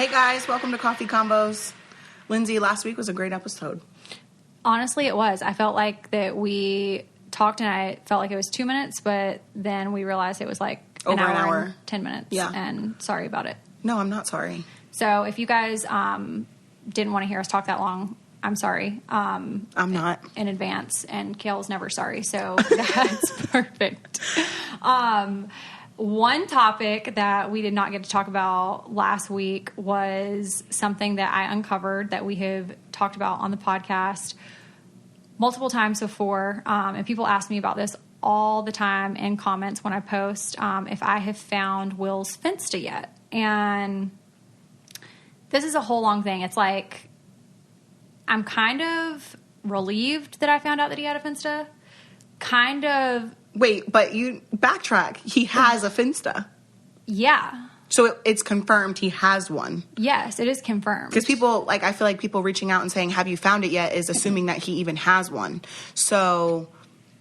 Hey guys, welcome to Coffee Combos. Lindsie, last week was a great episode. Honestly, it was. I felt like that we talked and I felt like it was 2 minutes, but then we realized it was like an hour. And 10 minutes. Yeah. And sorry about it. No, I'm not sorry. So if you guys didn't want to hear us talk that long, I'm sorry. I'm not. In advance. And Kail's never sorry. So that's perfect. One topic that we did not get to talk about last week was something that I uncovered that we have talked about on the podcast multiple times before. And people ask me about this all the time in comments when I post if I have found Will's finsta yet. And this is a whole long thing. It's like I'm kind of relieved that I found out that he had a finsta. Kind of... Wait, but you backtrack. He has a finsta. Yeah. So it's confirmed he has one. Yes, it is confirmed. Because people, I feel like people reaching out and saying, have you found it yet, is assuming that he even has one. So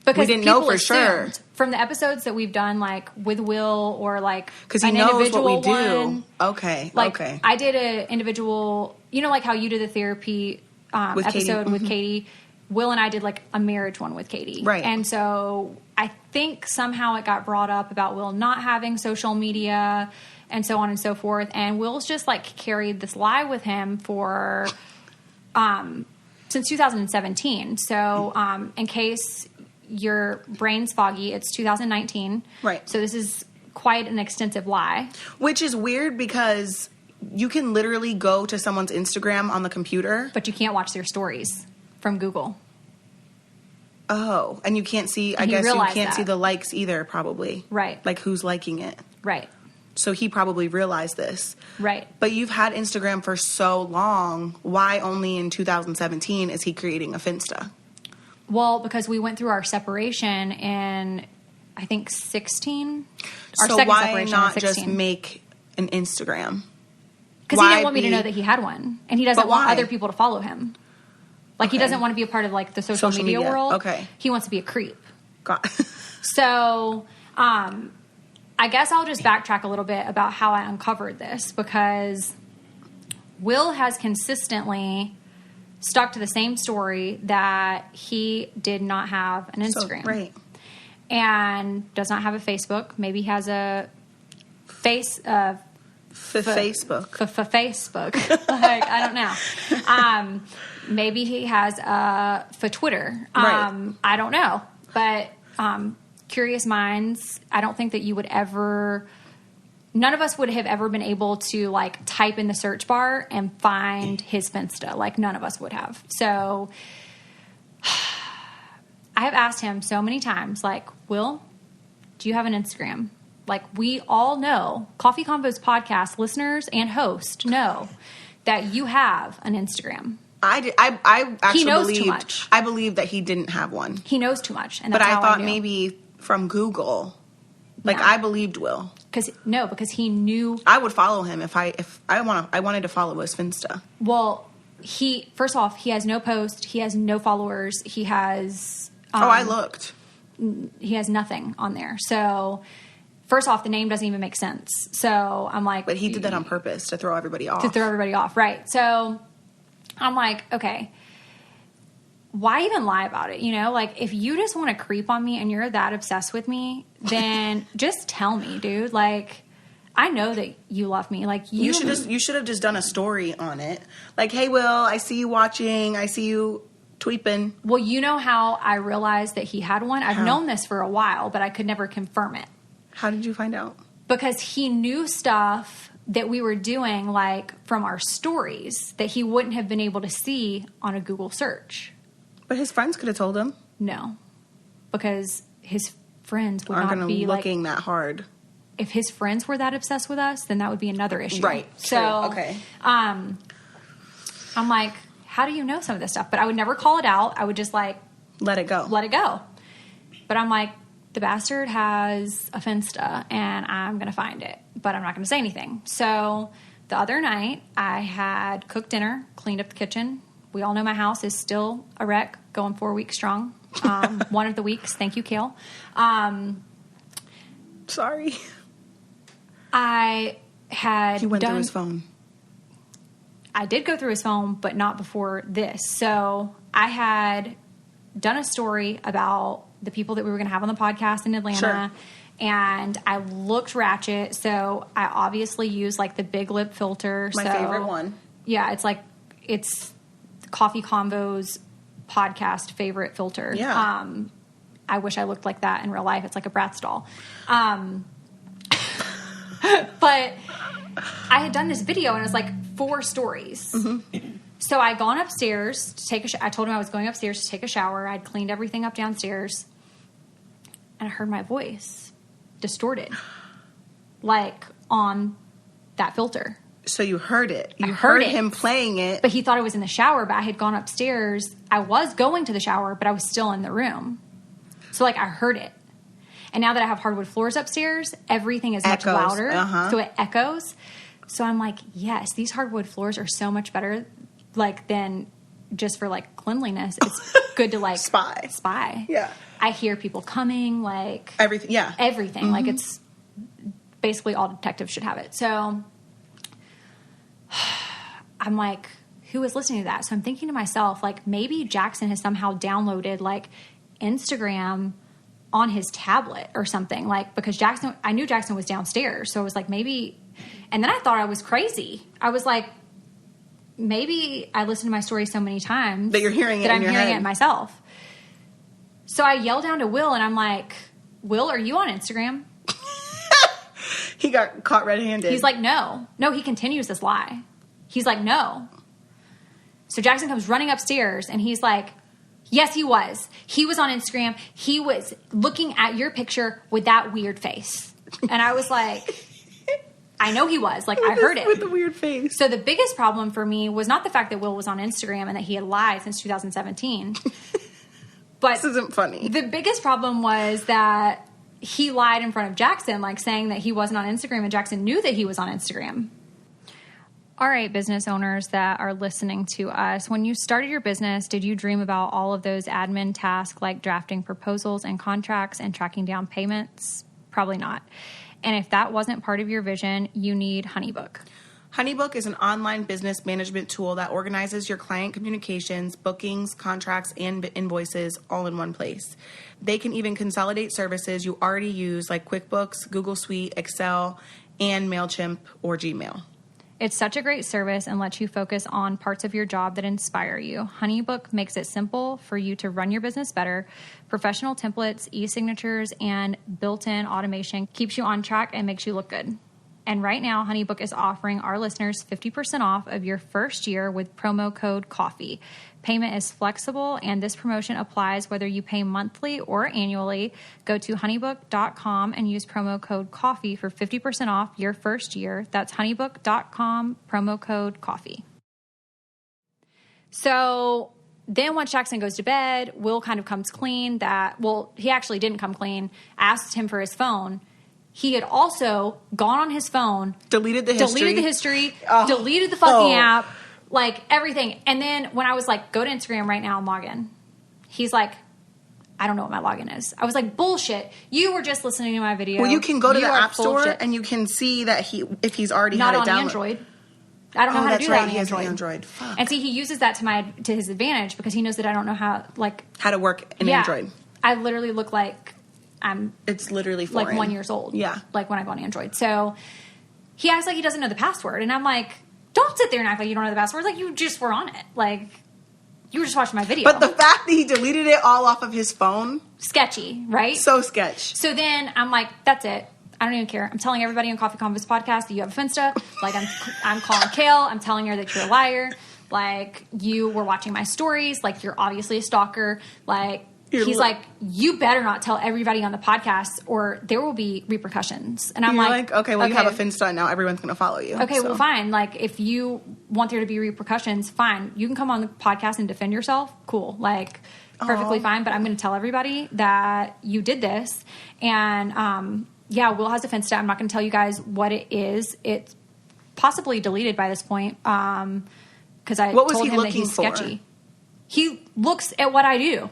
we didn't know for sure. From the episodes that we've done, with Will or because he knows what we do. Okay. I did an individual, how you did the therapy with episode Katie. with Katie. Will and I did a marriage one with Katie. Right. And so I think somehow it got brought up about Will not having social media and so on and so forth. And Will's just carried this lie with him for since 2017. So in case your brain's foggy, it's 2019. Right. So this is quite an extensive lie. Which is weird because you can literally go to someone's Instagram on the computer. But you can't watch their stories from Google. Oh, and you can't see, I guess you can't see the likes either, probably. Right. Who's liking it. Right. So he probably realized this. Right. But you've had Instagram for so long. Why only in 2017 is he creating a finsta? Well, because we went through our separation in, I think, 16. Our so second why separation not in 16. just make an Instagram? Because he didn't want me to know that he had one. And he doesn't want other people to follow him. He doesn't want to be a part of, the social media world. Okay. He wants to be a creep. Got So, I guess I'll just backtrack a little bit about how I uncovered this. Because Will has consistently stuck to the same story that he did not have an Instagram. Right. And does not have a Facebook. Maybe he has a Facebook. Facebook. I don't know. Maybe he has for Twitter. Right. I don't know. But curious minds, I don't think that you would ever... None of us would have ever been able to, type in the search bar and find his finsta. None of us would have. So I have asked him so many times, Will, do you have an Instagram? We all know, Coffee Combos podcast listeners and host know that you have an Instagram. I actually he knows too much. I believe that he didn't have one. He knows too much. And but that's I how thought knew. maybe from Google. No. I believed Will. Because he knew. I would follow him if I wanted to follow his finsta. Well, first off, he has no post. He has no followers. He has. I looked. He has nothing on there. So, first off, the name doesn't even make sense. So I'm like, but he did that on purpose to throw everybody off. Right? So I'm like, okay, why even lie about it? If you just want to creep on me and you're that obsessed with me, then just tell me, dude. I know that you love me. You should have just done a story on it. Hey, Will, I see you watching. I see you tweeping. Well, you know how I realized that he had one? I've known this for a while, but I could never confirm it. How did you find out? Because he knew stuff that we were doing, from our stories, that he wouldn't have been able to see on a Google search. But his friends could have told him. No. Because his friends would aren't not be looking that hard. If his friends were that obsessed with us, then that would be another issue. Right. So, true. Okay. I'm like, how do you know some of this stuff? But I would never call it out. I would just let it go. But I'm like, the bastard has a finsta and I'm going to find it, but I'm not going to say anything. So the other night I had cooked dinner, cleaned up the kitchen. We all know my house is still a wreck, going 4 weeks strong. One of the weeks. Thank you, Kail. Sorry. I had He went through his phone. I did go through his phone, but not before this. So I had done a story about the people that we were going to have on the podcast in Atlanta. Sure. And I looked ratchet. So I obviously used like the big lip filter. My favorite one. Yeah. It's Coffee Convo's podcast favorite filter. Yeah. I wish I looked like that in real life. It's like a Bratz doll. But I had done this video and it was like 4 stories. Mm-hmm. So I'd gone upstairs to take I told him I was going upstairs to take a shower. I'd cleaned everything up downstairs. And I heard my voice distorted. Like on that filter. So you heard it. You heard it. Him playing it. But he thought I was in the shower, but I had gone upstairs. I was going to the shower, but I was still in the room. So like I heard it. And now that I have hardwood floors upstairs, everything is much louder. Uh-huh. So it echoes. So I'm like, yes, these hardwood floors are so much better, like, than just for, like, cleanliness. It's good to, like... Spy. Yeah. I hear people coming, like... Everything, yeah. Everything. Mm-hmm. Like, it's... Basically, all detectives should have it. So, I'm like, who is listening to that? So I'm thinking to myself, like, maybe Jackson has somehow downloaded, like, Instagram on his tablet or something. Like, because I knew Jackson was downstairs. So I was like, maybe... And then I thought I was crazy. I was like, maybe I listened to my story so many times that you're hearing it that in I'm your hearing head. it myself. So I yelled down to Will, and I'm like, Will, are you on Instagram? He got caught red-handed. He's like, no. No, he continues this lie. He's like, no. So Jackson comes running upstairs, and he's like, yes, he was. He was on Instagram. He was looking at your picture with that weird face. And I was like... I know he was. Like, I heard it. With the weird face. So the biggest problem for me was not the fact that Will was on Instagram and that he had lied since 2017. But this isn't funny. The biggest problem was that he lied in front of Jackson, like saying that he wasn't on Instagram, and Jackson knew that he was on Instagram. All right, business owners that are listening to us, when you started your business, did you dream about all of those admin tasks like drafting proposals and contracts and tracking down payments? Probably not. And if that wasn't part of your vision, you need HoneyBook. HoneyBook is an online business management tool that organizes your client communications, bookings, contracts, and invoices all in one place. They can even consolidate services you already use like QuickBooks, Google Suite, Excel, and MailChimp or Gmail. It's such a great service and lets you focus on parts of your job that inspire you. HoneyBook makes it simple for you to run your business better. Professional templates, e-signatures, and built-in automation keeps you on track and makes you look good. And right now, HoneyBook is offering our listeners 50% off of your first year with promo code COFFEE. Payment is flexible, and this promotion applies whether you pay monthly or annually. Go to honeybook.com and use promo code COFFEE for 50% off your first year. That's honeybook.com, promo code COFFEE. So then once Jackson goes to bed, Will kind of comes clean that, well, he actually didn't come clean, asked him for his phone. He had also gone on his phone, deleted the history, deleted the fucking app, like everything. And then when I was like, go to Instagram right now and log in, he's like, I don't know what my login is. I was like, bullshit. You were just listening to my video. Well, you can go to the app store and you can see that if he's already had it downloaded. Not on Android. I don't know how to do that on He Android. has an Android. Fuck. And see, he uses that to his advantage because he knows that I don't know how to work in Android. I literally look like it's literally foreign. Like 1 year old. Yeah. Like when I go on Android. So he acts like he doesn't know the password. And I'm like, don't sit there and act like you don't know the password. Like, you just were on it. Like, you were just watching my video. But the fact that he deleted it all off of his phone. Sketchy, right? So sketch. So then I'm like, that's it. I don't even care. I'm telling everybody on Coffee Convo's podcast that you have a finsta. Like, I'm calling Kail. I'm telling her that you're a liar. Like, you were watching my stories. Like, you're obviously a stalker. Like, he's like, you better not tell everybody on the podcast or there will be repercussions. And I'm like, okay, well, you have a finsta and now everyone's going to follow you. Okay, well, fine. Like, if you want there to be repercussions, fine. You can come on the podcast and defend yourself. Cool. Like, perfectly fine. But I'm going to tell everybody that you did this. And, yeah, Will has a finsta. I'm not going to tell you guys what it is. It's possibly deleted by this point. Because I told him that he's sketchy. He looks at what I do.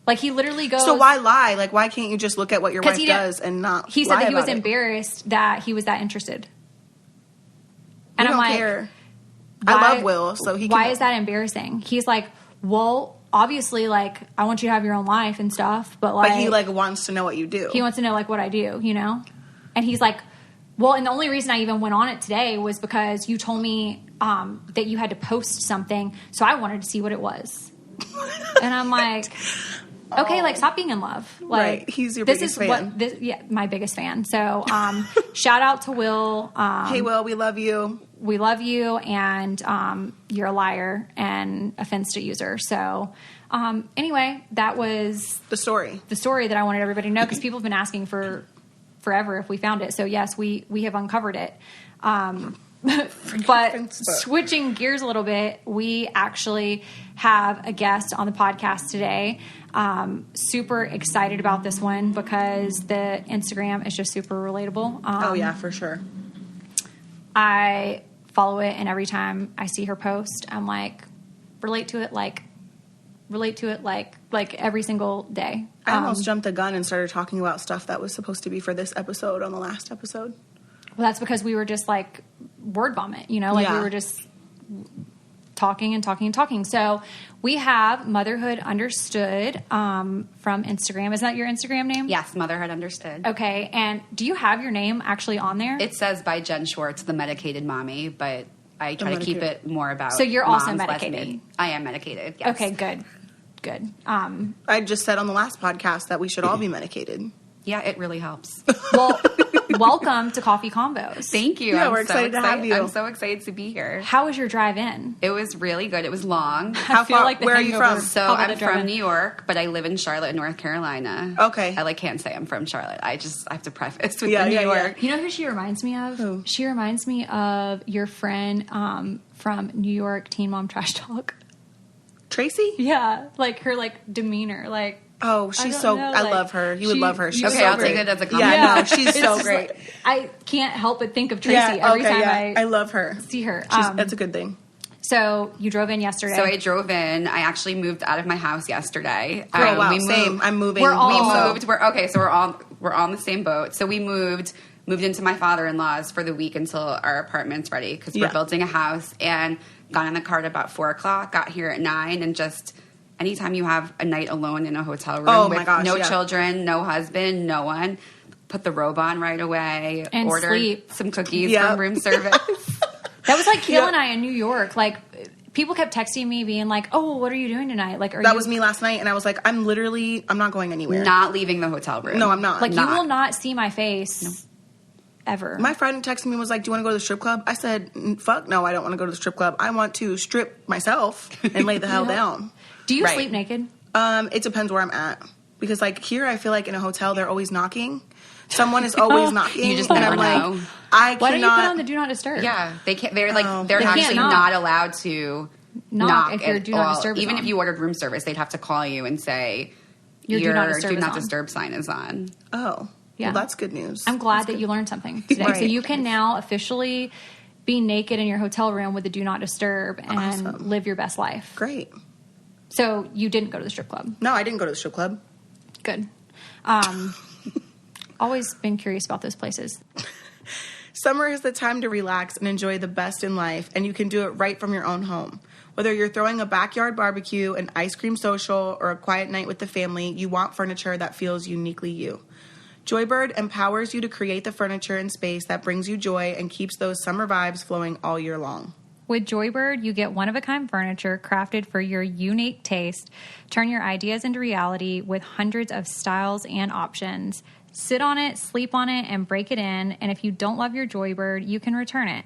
Like, he literally goes... So why lie? Like, why can't you just look at what your wife does and not He said lie that he was about it? embarrassed that he was that interested. And You I'm don't like... care. I love Will, so he can... Why is that embarrassing? He's like, well, obviously, like, I want you to have your own life and stuff, but like... But he, like, wants to know what you do. He wants to know, like, what I do, you know? And he's like, well, and the only reason I even went on it today was because you told me that you had to post something, so I wanted to see what it was. And I'm like... Okay, like, stop being in love. Like, right, he's your biggest fan. My biggest fan. So, shout out to Will. Hey, Will, we love you. We love you, and you're a liar and a finsta user. So, anyway, that was the story that I wanted everybody to know, because people have been asking for forever if we found it. So, yes, we have uncovered it. But switching gears a little bit, we actually have a guest on the podcast today. Super excited about this one because the Instagram is just super relatable. Oh yeah, for sure. I follow it, and every time I see her post, I'm like, relate to it like every single day. I almost jumped the gun and started talking about stuff that was supposed to be for this episode on the last episode. Well, that's because we were just like word vomit, you know, like we were just talking and talking and talking. So we have Motherhood Understood from Instagram. Is that your Instagram name? Yes, Motherhood Understood. Okay. And do you have your name actually on there? It says by Jen Schwartz, the medicated mommy, but I try to keep it more about So you're also moms, medicated? I am medicated, yes. Okay, good. I just said on the last podcast that we should all be medicated. Yeah, it really helps. Well, welcome to Coffee Combos. Thank you. Yeah, we're excited to have you. I'm so excited to be here. How was your drive in? It was really good. It was long. How far? Like where are you from? So I'm from New York, but I live in Charlotte, North Carolina. Okay. I can't say I'm from Charlotte. I have to preface with New York. You know who she reminds me of? Who? She reminds me of your friend from New York, Teen Mom Trash Talk. Tracy? Yeah, like her demeanor, like. Oh, she's so... I love her. You would love her. She's okay, so I'll great. take it as a compliment. Yeah, no, she's so great. I can't help but think of Tracy every time I love her. see her. That's a good thing. So you drove in yesterday. So I drove in. I actually moved out of my house yesterday. Oh, wow, same. I'm moving. We're all moved. We're on the same boat. So we moved into my father-in-law's for the week until our apartment's ready, because we're building a house, and got in the car at about 4:00, got here at 9, and just... Anytime you have a night alone in a hotel room with no children, no husband, no one, put the robe on right away. And order sleep. some cookies from room service. That was like Kail and I in New York. Like, people kept texting me being like, oh, what are you doing tonight? Like, that was me last night, and I was like, I'm not going anywhere. Not leaving the hotel room. No, I'm not. Like, you will not see my face ever. My friend texted me and was like, do you want to go to the strip club? I said, fuck no, I don't want to go to the strip club. I want to strip myself and lay the hell down. Do you sleep naked? It depends where I'm at. Because, like, here I feel like in a hotel they're always knocking. Someone is always knocking. You just and never I'm know. Like, I cannot... Why don't you put on the Do Not Disturb? Yeah, they can't. They're they're They actually can't not allowed to knock if your Do Not Disturb is Even on. if you ordered room service, they'd have to call you and say your Do Not Disturb sign is on. Oh, yeah. Well, that's good news. I'm glad that you learned something today. Right. So you can now officially be naked in your hotel room with the Do Not Disturb and live your best life. Great. So you didn't go to the strip club? No, I didn't go to the strip club. Good. Always been curious about those places. Summer is the time to relax and enjoy the best in life, and you can do it right from your own home. Whether you're throwing a backyard barbecue, an ice cream social, or a quiet night with the family, you want furniture that feels uniquely you. Joybird empowers you to create the furniture and space that brings you joy and keeps those summer vibes flowing all year long. With Joybird, you get one-of-a-kind furniture crafted for your unique taste. Turn your ideas into reality with hundreds of styles and options. Sit on it, sleep on it, and break it in. And if you don't love your Joybird, you can return it.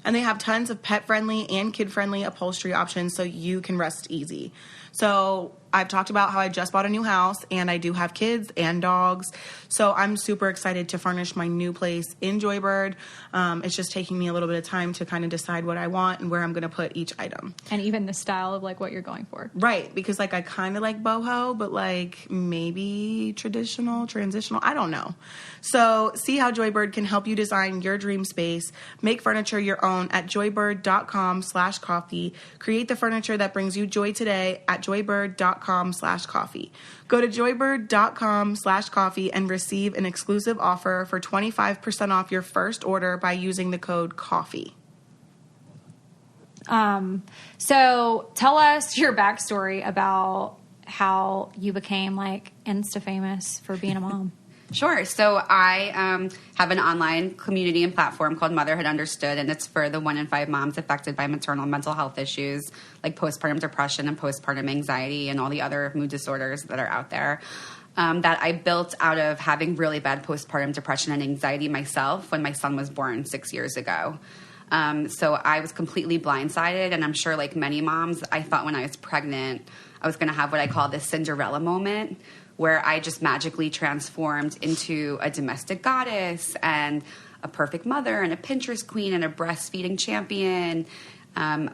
And they have tons of pet-friendly and kid-friendly upholstery options so you can rest easy. So I've talked about how I just bought a new house, and I do have kids and dogs. So I'm super excited to furnish my new place in Joybird. It's just taking me a little bit of time to kind of decide what I want and where I'm going to put each item. And even the style of, like, what you're going for. Right, because, like, I kind of like boho, but, like, maybe traditional, transitional. I don't know. So see how Joybird can help you design your dream space. Make furniture your own at joybird.com/coffee. Create the furniture that brings you joy today at joybird.com/coffee. Go to joybird.com/coffee and receive an exclusive offer for 25% off your first order by using the code COFFEE. So tell us your backstory about how you became like Insta famous for being a mom. Sure. So I have an online community and platform called Motherhood Understood, and it's for the 1 in 5 moms affected by maternal mental health issues like postpartum depression and postpartum anxiety and all the other mood disorders that are out there. That I built out of having really bad postpartum depression and anxiety myself when my son was born 6 years ago. So I was completely blindsided, and I'm sure like many moms, I thought when I was pregnant, I was going to have what I call this Cinderella moment, where I just magically transformed into a domestic goddess and a perfect mother and a Pinterest queen and a breastfeeding champion,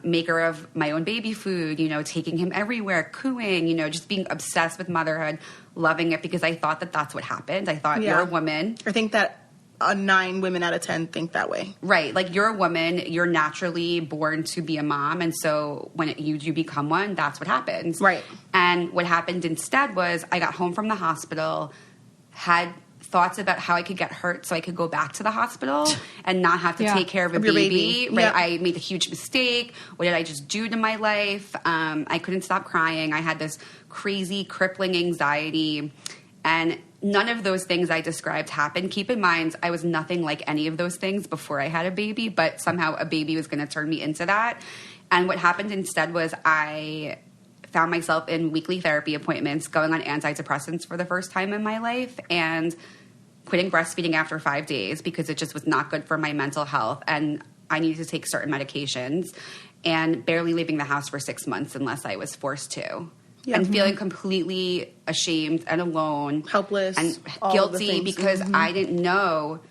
maker of my own baby food, you know, taking him everywhere, cooing, you know, just being obsessed with motherhood, loving it because I thought that that's what happened. I thought you're a woman. I think that 9 women out of 10 think that way. Right. Like you're a woman, you're naturally born to be a mom. And so when you become one, that's what happens. Right. And what happened instead was I got home from the hospital, had thoughts about how I could get hurt so I could go back to the hospital and not have to take care of a baby. Right. I made a huge mistake. What did I just do to my life? I couldn't stop crying. I had this crazy crippling anxiety, and none of those things I described happened. Keep in mind, I was nothing like any of those things before I had a baby, but somehow a baby was going to turn me into that. And what happened instead was I found myself in weekly therapy appointments, going on antidepressants for the first time in my life, and quitting breastfeeding after 5 days because it just was not good for my mental health. And I needed to take certain medications, and barely leaving the house for 6 months unless I was forced to. And feeling completely ashamed and alone. Helpless. And guilty because I didn't know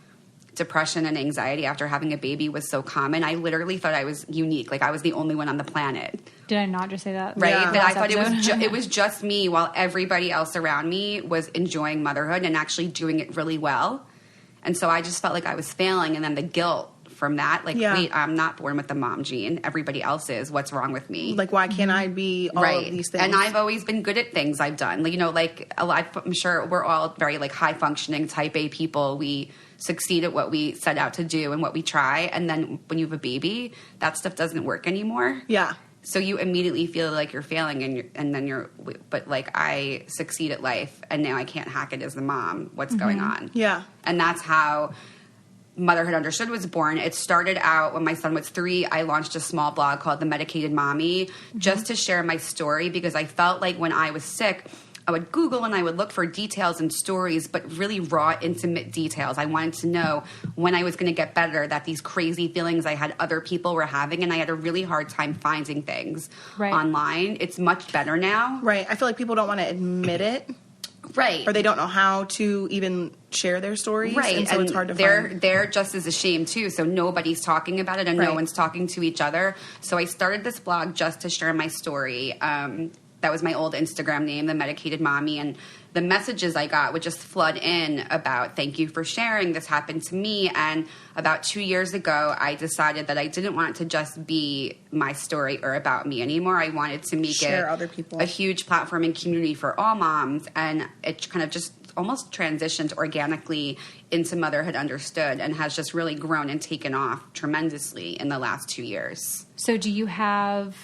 depression and anxiety after having a baby was so common. I literally thought I was unique. Like I was the only one on the planet. Did I not just say that? Right. Yeah. That I thought it was just me while everybody else around me was enjoying motherhood and actually doing it really well. And so I just felt like I was failing. And then the guilt from that, like, wait, I'm not born with the mom gene. Everybody else is. What's wrong with me? Like, why can't I be all of these things? And I've always been good at things I've done. Like, you know, like, I'm sure we're all very, like, high-functioning type A people. We succeed at what we set out to do and what we try. And then when you have a baby, that stuff doesn't work anymore. Yeah. So you immediately feel like you're failing, and then you're, but like I succeed at life, and now I can't hack it as the mom. What's going on? Yeah. And that's how Motherhood Understood was born. It started out when my son was 3. I launched a small blog called The Medicated Mommy just to share my story, because I felt like when I was sick, I would Google and I would look for details and stories, but really raw, intimate details. I wanted to know when I was going to get better, that these crazy feelings I had other people were having, and I had a really hard time finding things online. It's much better now. Right. I feel like people don't want to admit it. Right. Or they don't know how to even share their stories. Right. And so it's hard to find. They're just as ashamed too. So nobody's talking about it, and no one's talking to each other. So I started this blog just to share my story. That was my old Instagram name, The Medicated Mommy. And the messages I got would just flood in about, thank you for sharing. This happened to me. And about 2 years ago, I decided that I didn't want it to just be my story or about me anymore. I wanted to make other people. A huge platform and community for all moms. And it kind of just almost transitioned organically into Motherhood Understood, and has just really grown and taken off tremendously in the last 2 years. So do you have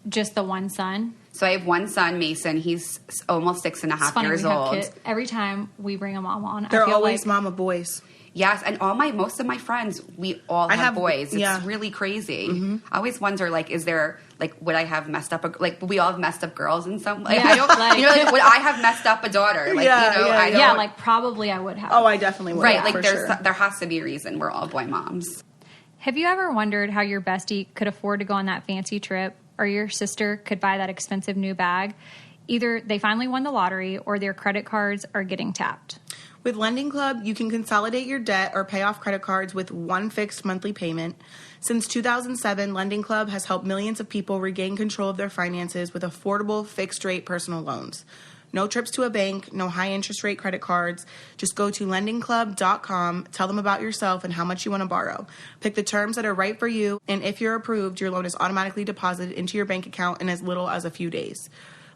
just the one son? So I have one son, Mason. He's almost 6.5 years old. Every time we bring a mom on, they're I feel always like mama boys. Yes, and most of my friends, we all have boys. It's really crazy. I always wonder, like, is there, like, would I have messed up, like, we all have messed up girls in some, like, I don't, like, you know, like, would I have messed up a daughter? Like, I don't, like, probably I would have. Oh, I definitely would. Right, like, there has to be a reason we're all boy moms. Have you ever wondered how your bestie could afford to go on that fancy trip, or your sister could buy that expensive new bag? Either they finally won the lottery, or their credit cards are getting tapped. With Lending Club, you can consolidate your debt or pay off credit cards with one fixed monthly payment. Since 2007, Lending Club has helped millions of people regain control of their finances with affordable fixed-rate personal loans. No trips to a bank, no high-interest rate credit cards. Just go to lendingclub.com, tell them about yourself and how much you want to borrow. Pick the terms that are right for you, and if you're approved, your loan is automatically deposited into your bank account in as little as a few days.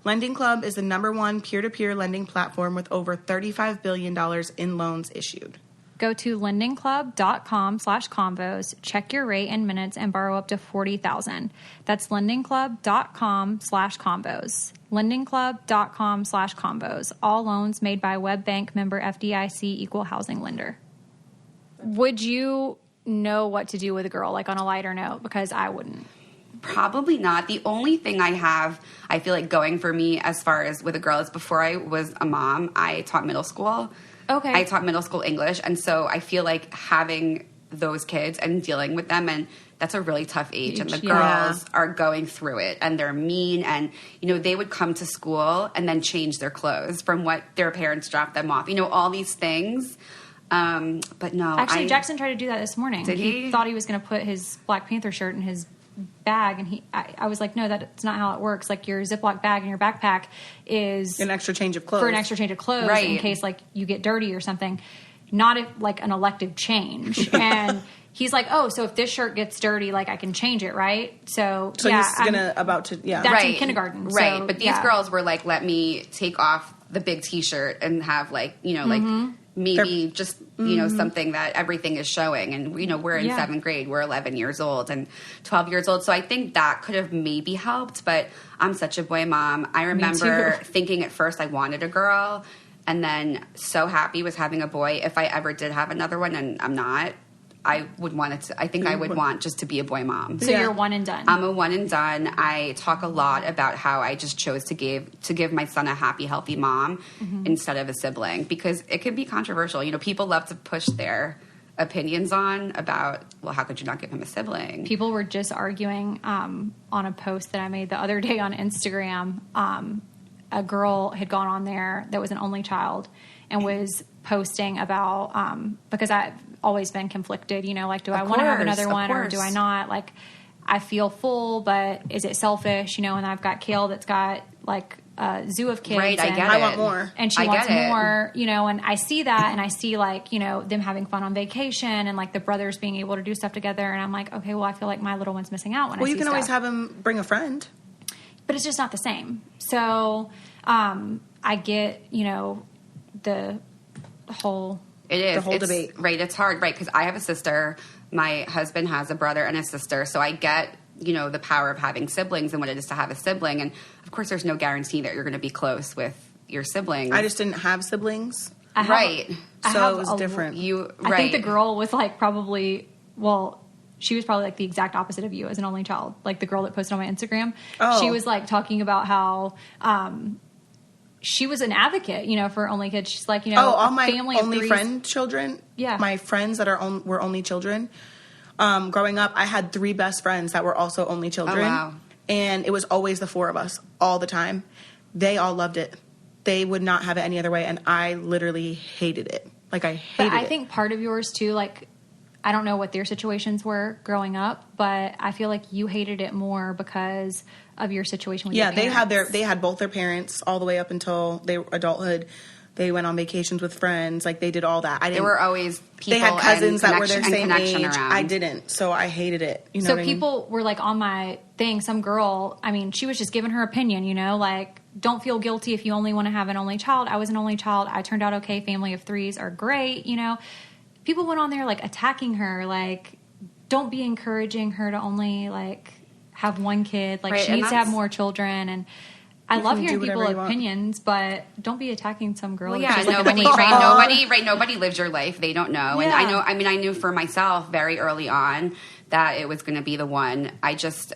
Lending Club is the #1 peer-to-peer lending platform with over $35 billion in loans issued. Go to lendingclub.com/convos, check your rate in minutes, and borrow up to $40,000. That's lendingclub.com/convos. lendingclub.com/convos. All loans made by WebBank, member FDIC, equal housing lender. Would you know what to do with a girl, like on a lighter note? Because I wouldn't. Probably not. The only thing I feel like going for me as far as with a girl is before I was a mom, I taught middle school. Okay. I taught middle school English. And so I feel like having those kids and dealing with them, and that's a really tough age. And the girls are going through it, and they're mean. And, you know, they would come to school and then change their clothes from what their parents dropped them off. You know, all these things. But no. Actually, Jackson tried to do that this morning. Did he? Thought he was going to put his Black Panther shirt in his bag, and I was like, no, that's not how it works. Like, your Ziploc bag in your backpack is an extra change of clothes. For an extra change of clothes, right, in case like you get dirty or something. Not if, like an elective change. And he's like, oh, so if this shirt gets dirty, like I can change it, right? So yeah, he's that's in kindergarten, right? So, but these girls were like, let me take off the big T-shirt and have like, you know, like maybe just, you know, something that everything is showing. And, you know, we're in 7th grade. We're 11 years old and 12 years old. So I think that could have maybe helped. But I'm such a boy mom. I remember thinking at first I wanted a girl, and then so happy was having a boy. If I ever did have another one, and I'm not, I would want it to, I think I would want just to be a boy mom. So you're one and done. I'm a one and done. I talk a lot about how I just chose to give my son a happy, healthy mom instead of a sibling, because it can be controversial. You know, people love to push their opinions on about, well, how could you not give him a sibling? People were just arguing on a post that I made the other day on Instagram. A girl had gone on there that was an only child and was posting about, because I've always been conflicted, you know, like, do I want to have another one or do I not? Like, I feel full, but is it selfish? You know, and I've got Kail that's got like a zoo of kids. Right, and I want more. And she wants more, you know, and I see that and I see like, you know, them having fun on vacation and like the brothers being able to do stuff together. And I'm like, okay, well, I feel like my little one's missing out when I see you can always stuff. have him bring a friend. But it's just not the same. So I get, you know, the whole... It is. The whole debate. Right, it's hard, right, because I have a sister. My husband has a brother and a sister, so I get, you know, the power of having siblings and what it is to have a sibling. And, of course, there's no guarantee that you're going to be close with your siblings. I just didn't have siblings. Right. So it was different. I think the girl was, like, probably... Well... She was probably like the exact opposite of you as an only child. Like the girl that posted on my Instagram. Oh. She was like talking about how she was an advocate, you know, for only kids. She's like, you know, all my family only friend children. Yeah. My friends that were only children. Growing up, I had 3 best friends that were also only children. Oh, wow. And it was always the 4 of us all the time. They all loved it. They would not have it any other way. And I literally hated it. Like, I hated it. But I think part of yours too, like, I don't know what their situations were growing up, but I feel like you hated it more because of your situation with your parents. They had both their parents all the way up until adulthood. They went on vacations with friends. Like, they did all that. There were always people. They had cousins that were their same age. Around. I didn't, so I hated it. You know so what people I mean? were like on my thing. Some girl, I mean, she was just giving her opinion. You know, like, don't feel guilty if you only want to have an only child. I was an only child. I turned out okay. Family of 3s are great. You know. People went on there, like, attacking her, like, don't be encouraging her to only, like, have one kid. Like, she needs to have more children. And I love hearing people's opinions, but don't be attacking some girl. Well, yeah, like nobody lives your life. They don't know. Yeah. And I knew for myself very early on that it was going to be the one. I just...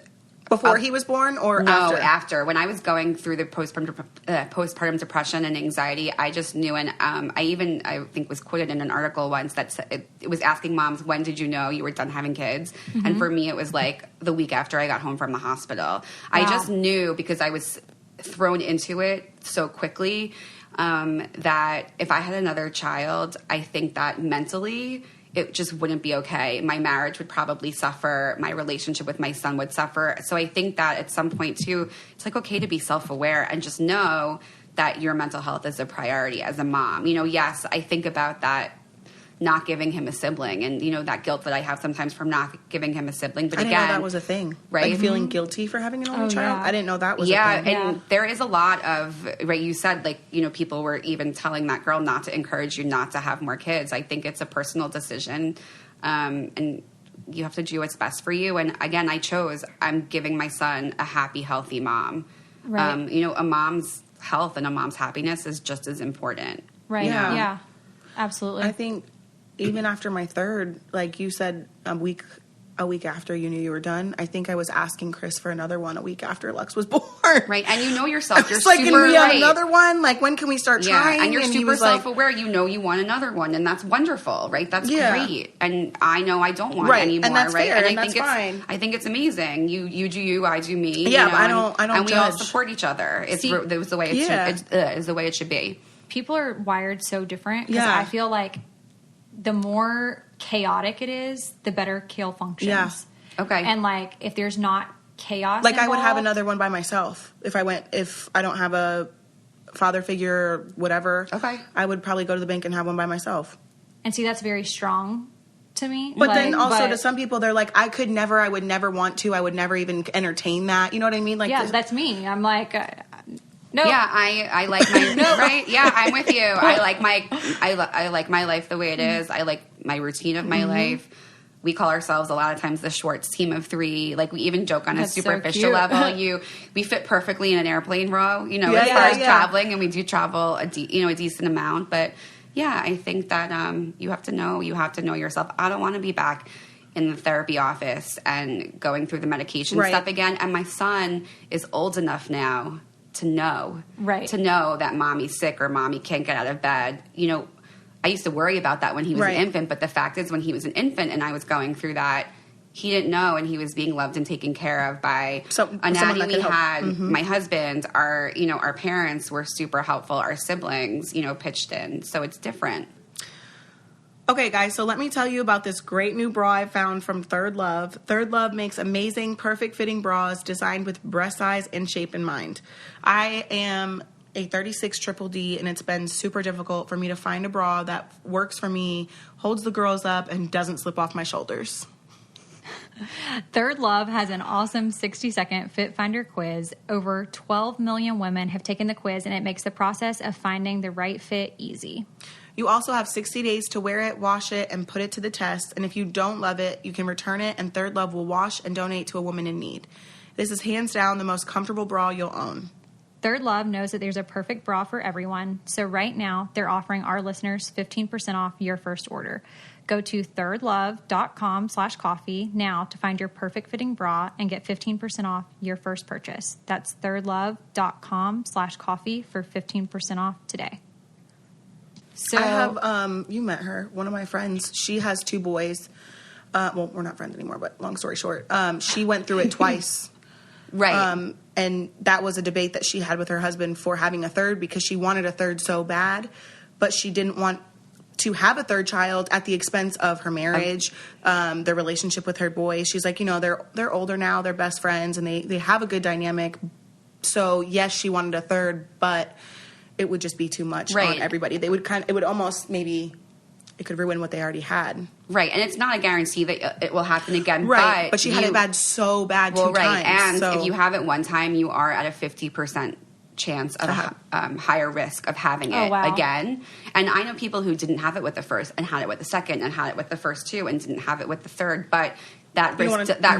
Before he was born or after? No, after. When I was going through the postpartum depression and anxiety, I just knew, and I think was quoted in an article once that said, it was asking moms, when did you know you were done having kids? Mm-hmm. And for me, it was like the week after I got home from the hospital. Wow. I just knew, because I was thrown into it so quickly, that if I had another child, I think that mentally... it just wouldn't be okay. My marriage would probably suffer. My relationship with my son would suffer. So I think that at some point, too, it's like okay to be self-aware and just know that your mental health is a priority as a mom. You know, yes, I think about that not giving him a sibling, and that guilt that I have sometimes from not giving him a sibling. But I didn't know that was a thing, right? Like feeling guilty for having an only child. Yeah. I didn't know that was a thing. And there is a lot of, right, you said, like, people were even telling that girl not to encourage you not to have more kids. I think it's a personal decision, and you have to do what's best for you. And again, I'm giving my son a happy, healthy mom. Right. A mom's health and a mom's happiness is just as important. Right. Yeah. Absolutely. I think even after my third, like you said, a week after you knew you were done, I think I was asking Chris for another one a week after Lux was born. Right, and you know yourself. You're like, super can we have right. another one? Like, when can we start trying? And you're he super was like, self-aware. You want another one, and that's wonderful, right? That's great. And I know I don't want anymore, and that's right? fair, and I think fine. I think it's amazing. You do you, I do me. Yeah, but I don't and we judge. all support each other. It was the way it's the way it should be. People are wired so different because I feel like the more chaotic it is, the better Kail functions. Yeah. Okay. And like if there's not chaos, like involved, I would have another one by myself if I don't have a father figure or whatever. Okay. I would probably go to the bank and have one by myself. And see, that's very strong to me. But then also to some people, they're like, I would never want to. I would never even entertain that. You know what I mean? Like, that's me. I'm like, no. Yeah, I like my right. Yeah, I'm with you. I like my life the way it is. I like my routine of my life. We call ourselves a lot of times the Schwartz team of three. Like we even joke on a superficial level. We fit perfectly in an airplane row. As far as traveling, and we do travel a decent amount. But yeah, I think that you have to know yourself. I don't want to be back in the therapy office and going through the medication stuff again. And my son is old enough now to know that mommy's sick or mommy can't get out of bed. I used to worry about that when he was an infant, but the fact is when he was an infant and I was going through that, he didn't know, and he was being loved and taken care of by a nanny we had. My husband, our parents were super helpful. Our siblings, pitched in. So it's different. Okay, guys, so let me tell you about this great new bra I found from Third Love. Third Love makes amazing, perfect-fitting bras designed with breast size and shape in mind. I am a 36 triple D, and it's been super difficult for me to find a bra that works for me, holds the girls up, and doesn't slip off my shoulders. Third Love has an awesome 60-second Fit Finder quiz. Over 12 million women have taken the quiz, and it makes the process of finding the right fit easy. You also have 60 days to wear it, wash it, and put it to the test. And if you don't love it, you can return it, and Third Love will wash and donate to a woman in need. This is hands down the most comfortable bra you'll own. Third Love knows that there's a perfect bra for everyone. So right now, they're offering our listeners 15% off your first order. Go to thirdlove.com/coffee now to find your perfect fitting bra and get 15% off your first purchase. That's thirdlove.com/coffee for 15% off today. So I have, you met her, one of my friends. She has two boys. Well, we're not friends anymore, but long story short, she went through it twice. Right. And that was a debate that she had with her husband for having a third because she wanted a third so bad, but she didn't want to have a third child at the expense of her marriage, their relationship with her boys. She's like, they're older now, they're best friends, and they have a good dynamic. So yes, she wanted a third, but it would just be too much on everybody. It would almost maybe it could ruin what they already had. Right, and it's not a guarantee that it will happen again. Right, but she had it so bad two times. And if you have it one time, you are at a 50% chance of higher risk of having it again. And I know people who didn't have it with the first and had it with the second and had it with the first two and didn't have it with the third. But that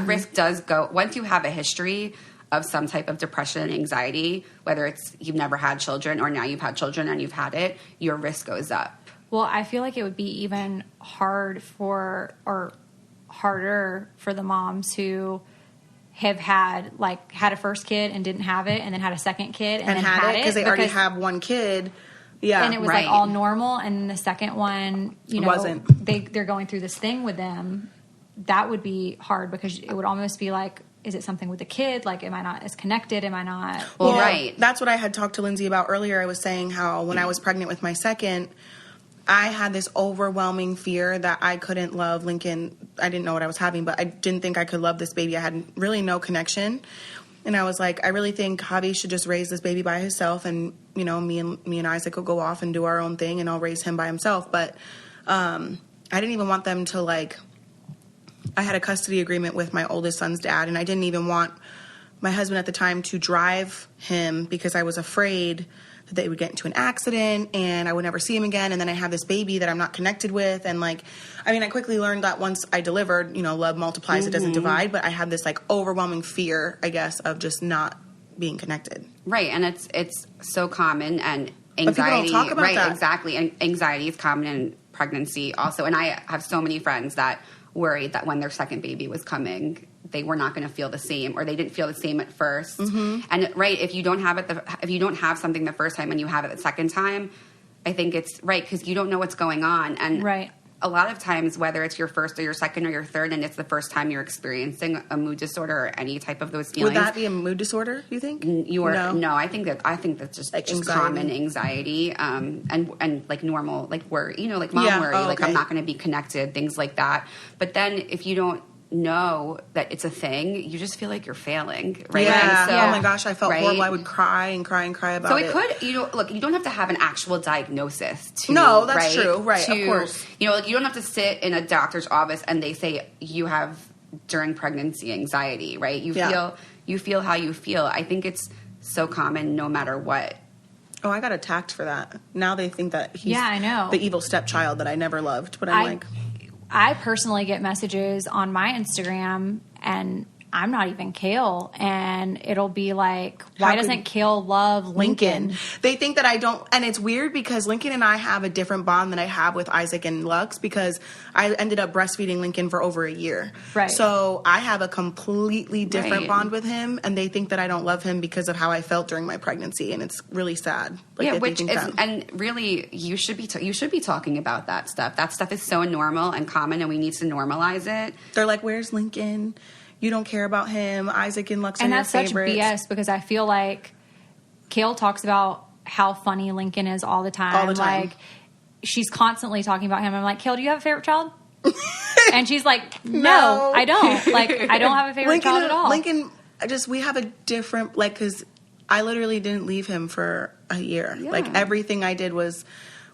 risk does go once you have a history of some type of depression and anxiety, whether it's you've never had children or now you've had children and you've had it, your risk goes up. Well, I feel like it would be even harder for the moms who have had a first kid and didn't have it, and then had a second kid and then had it because they already have one kid. Yeah, and it was all normal, and the second one, wasn't. They're going through this thing with them. That would be hard because it would almost be like, is it something with the kid? Like, am I not as connected? Am I not? Well, right. That's what I had talked to Lindsie about earlier. I was saying how when I was pregnant with my second, I had this overwhelming fear that I couldn't love Lincoln. I didn't know what I was having, but I didn't think I could love this baby. I had really no connection. And I was like, I really think Javi should just raise this baby by himself. And, me and Isaac will go off and do our own thing, and I'll raise him by himself. But I didn't even want them to, like, I had a custody agreement with my oldest son's dad, and I didn't even want my husband at the time to drive him because I was afraid that they would get into an accident and I would never see him again. And then I have this baby that I'm not connected with. And, like, I mean, I quickly learned that once I delivered, you know, love multiplies, it doesn't divide. But I had this, like, overwhelming fear, I guess, of just not being connected. Right. And it's so common, and anxiety. But people don't talk about that. Exactly. And anxiety is common in pregnancy also. And I have so many friends that worried that when their second baby was coming, they were not going to feel the same, or they didn't feel the same at first. And if you don't have something the first time and you have it the second time, I think it's right, because you don't know what's going on. And a lot of times, whether it's your first or your second or your third, and it's the first time you're experiencing a mood disorder or any type of those feelings. Would that be a mood disorder, you think? No, I think that's just, like, just common anxiety, and like normal, like worry, you know, like mom worry, like I'm not going to be connected, things like that. But then if you don't know that it's a thing, you just feel like you're failing, right? Yeah. So, oh my gosh, I felt horrible. I would cry and cry and cry about it. So it could, you know, look, you don't have to have an actual diagnosis to, no, that's true, right, to, of course. You know, like, you don't have to sit in a doctor's office and they say you have during pregnancy anxiety, right? You feel how you feel. I think it's so common no matter what. Oh, I got attacked for that. Now they think that he's I know. the evil stepchild that I never loved. But I'm like... I personally get messages on my Instagram, and I'm not even Kail, and it'll be like, why doesn't Kail love Lincoln? They think that I don't, and it's weird because Lincoln and I have a different bond than I have with Isaac and Lux, because I ended up breastfeeding Lincoln for over a year. Right. So I have a completely different bond with him, and they think that I don't love him because of how I felt during my pregnancy, and it's really sad. Like, which is, and really, you should be talking about that stuff. That stuff is so normal and common, and we need to normalize it. They're like, "Where's Lincoln? You don't care about him. Isaac and Lux are your favorites." And that's such BS, because I feel like Kail talks about how funny Lincoln is all the time. All the time. Like, she's constantly talking about him. I'm like, Kail, do you have a favorite child? And she's like, no, I don't. Like, I don't have a favorite child at all. Lincoln, we have a different, like, because I literally didn't leave him for a year. Yeah. Like, everything I did was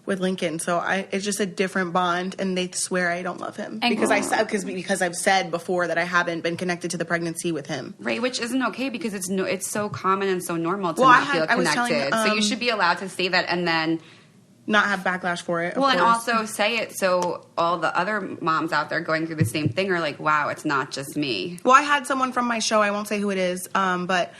with Lincoln, so it's just a different bond, and they swear I don't love him because I've said before that I haven't been connected to the pregnancy with him, right? Which isn't okay, because it's so common and so normal to not feel connected. So you should be allowed to say that, and then not have backlash for it. Well, and also say it so all the other moms out there going through the same thing are like, wow, it's not just me. Well, I had someone from my show, I won't say who it is, but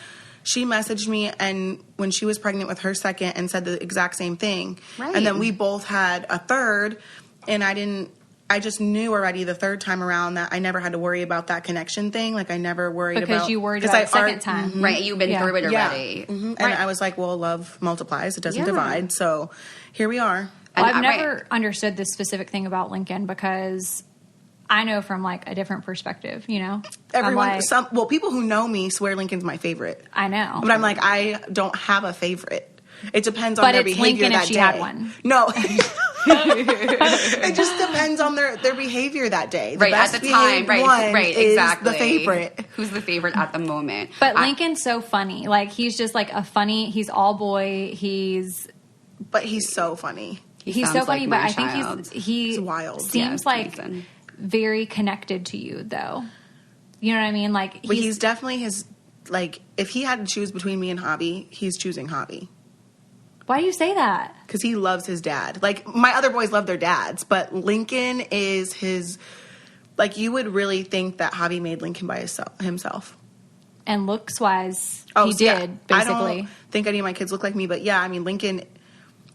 she messaged me, and when she was pregnant with her second, and said the exact same thing. Right. And then we both had a third, and I just knew already the third time around that I never had to worry about that connection thing. Like, I never worried about... Because you worried about the second time. Mm-hmm. Right, you've been through it already. Yeah. Mm-hmm. And I was like, well, love multiplies. It doesn't divide. So here we are. Well, I've never understood this specific thing about Lincoln, because I know from, like, a different perspective, you know? Everyone, people who know me swear Lincoln's my favorite. I know. But I'm like, I don't have a favorite. It depends on their behavior Lincoln that if she day. had one. No. It just depends on their behavior that day. Right, at the time. Right, exactly. The favorite. Who's the favorite at the moment. But Lincoln's so funny. Like, he's just, like, he's all boy. But he's so funny. He's so funny, but I think he's wild. Seems like very connected to you, though. You know what I mean? Like, he's definitely his, like, if he had to choose between me and Hobby, he's choosing Hobby. Why do you say that? Because he loves his dad. Like, my other boys love their dads, but Lincoln is his, like, you would really think that Hobby made Lincoln by himself. And looks-wise, he did, basically. I don't think any of my kids look like me, but yeah, I mean, Lincoln...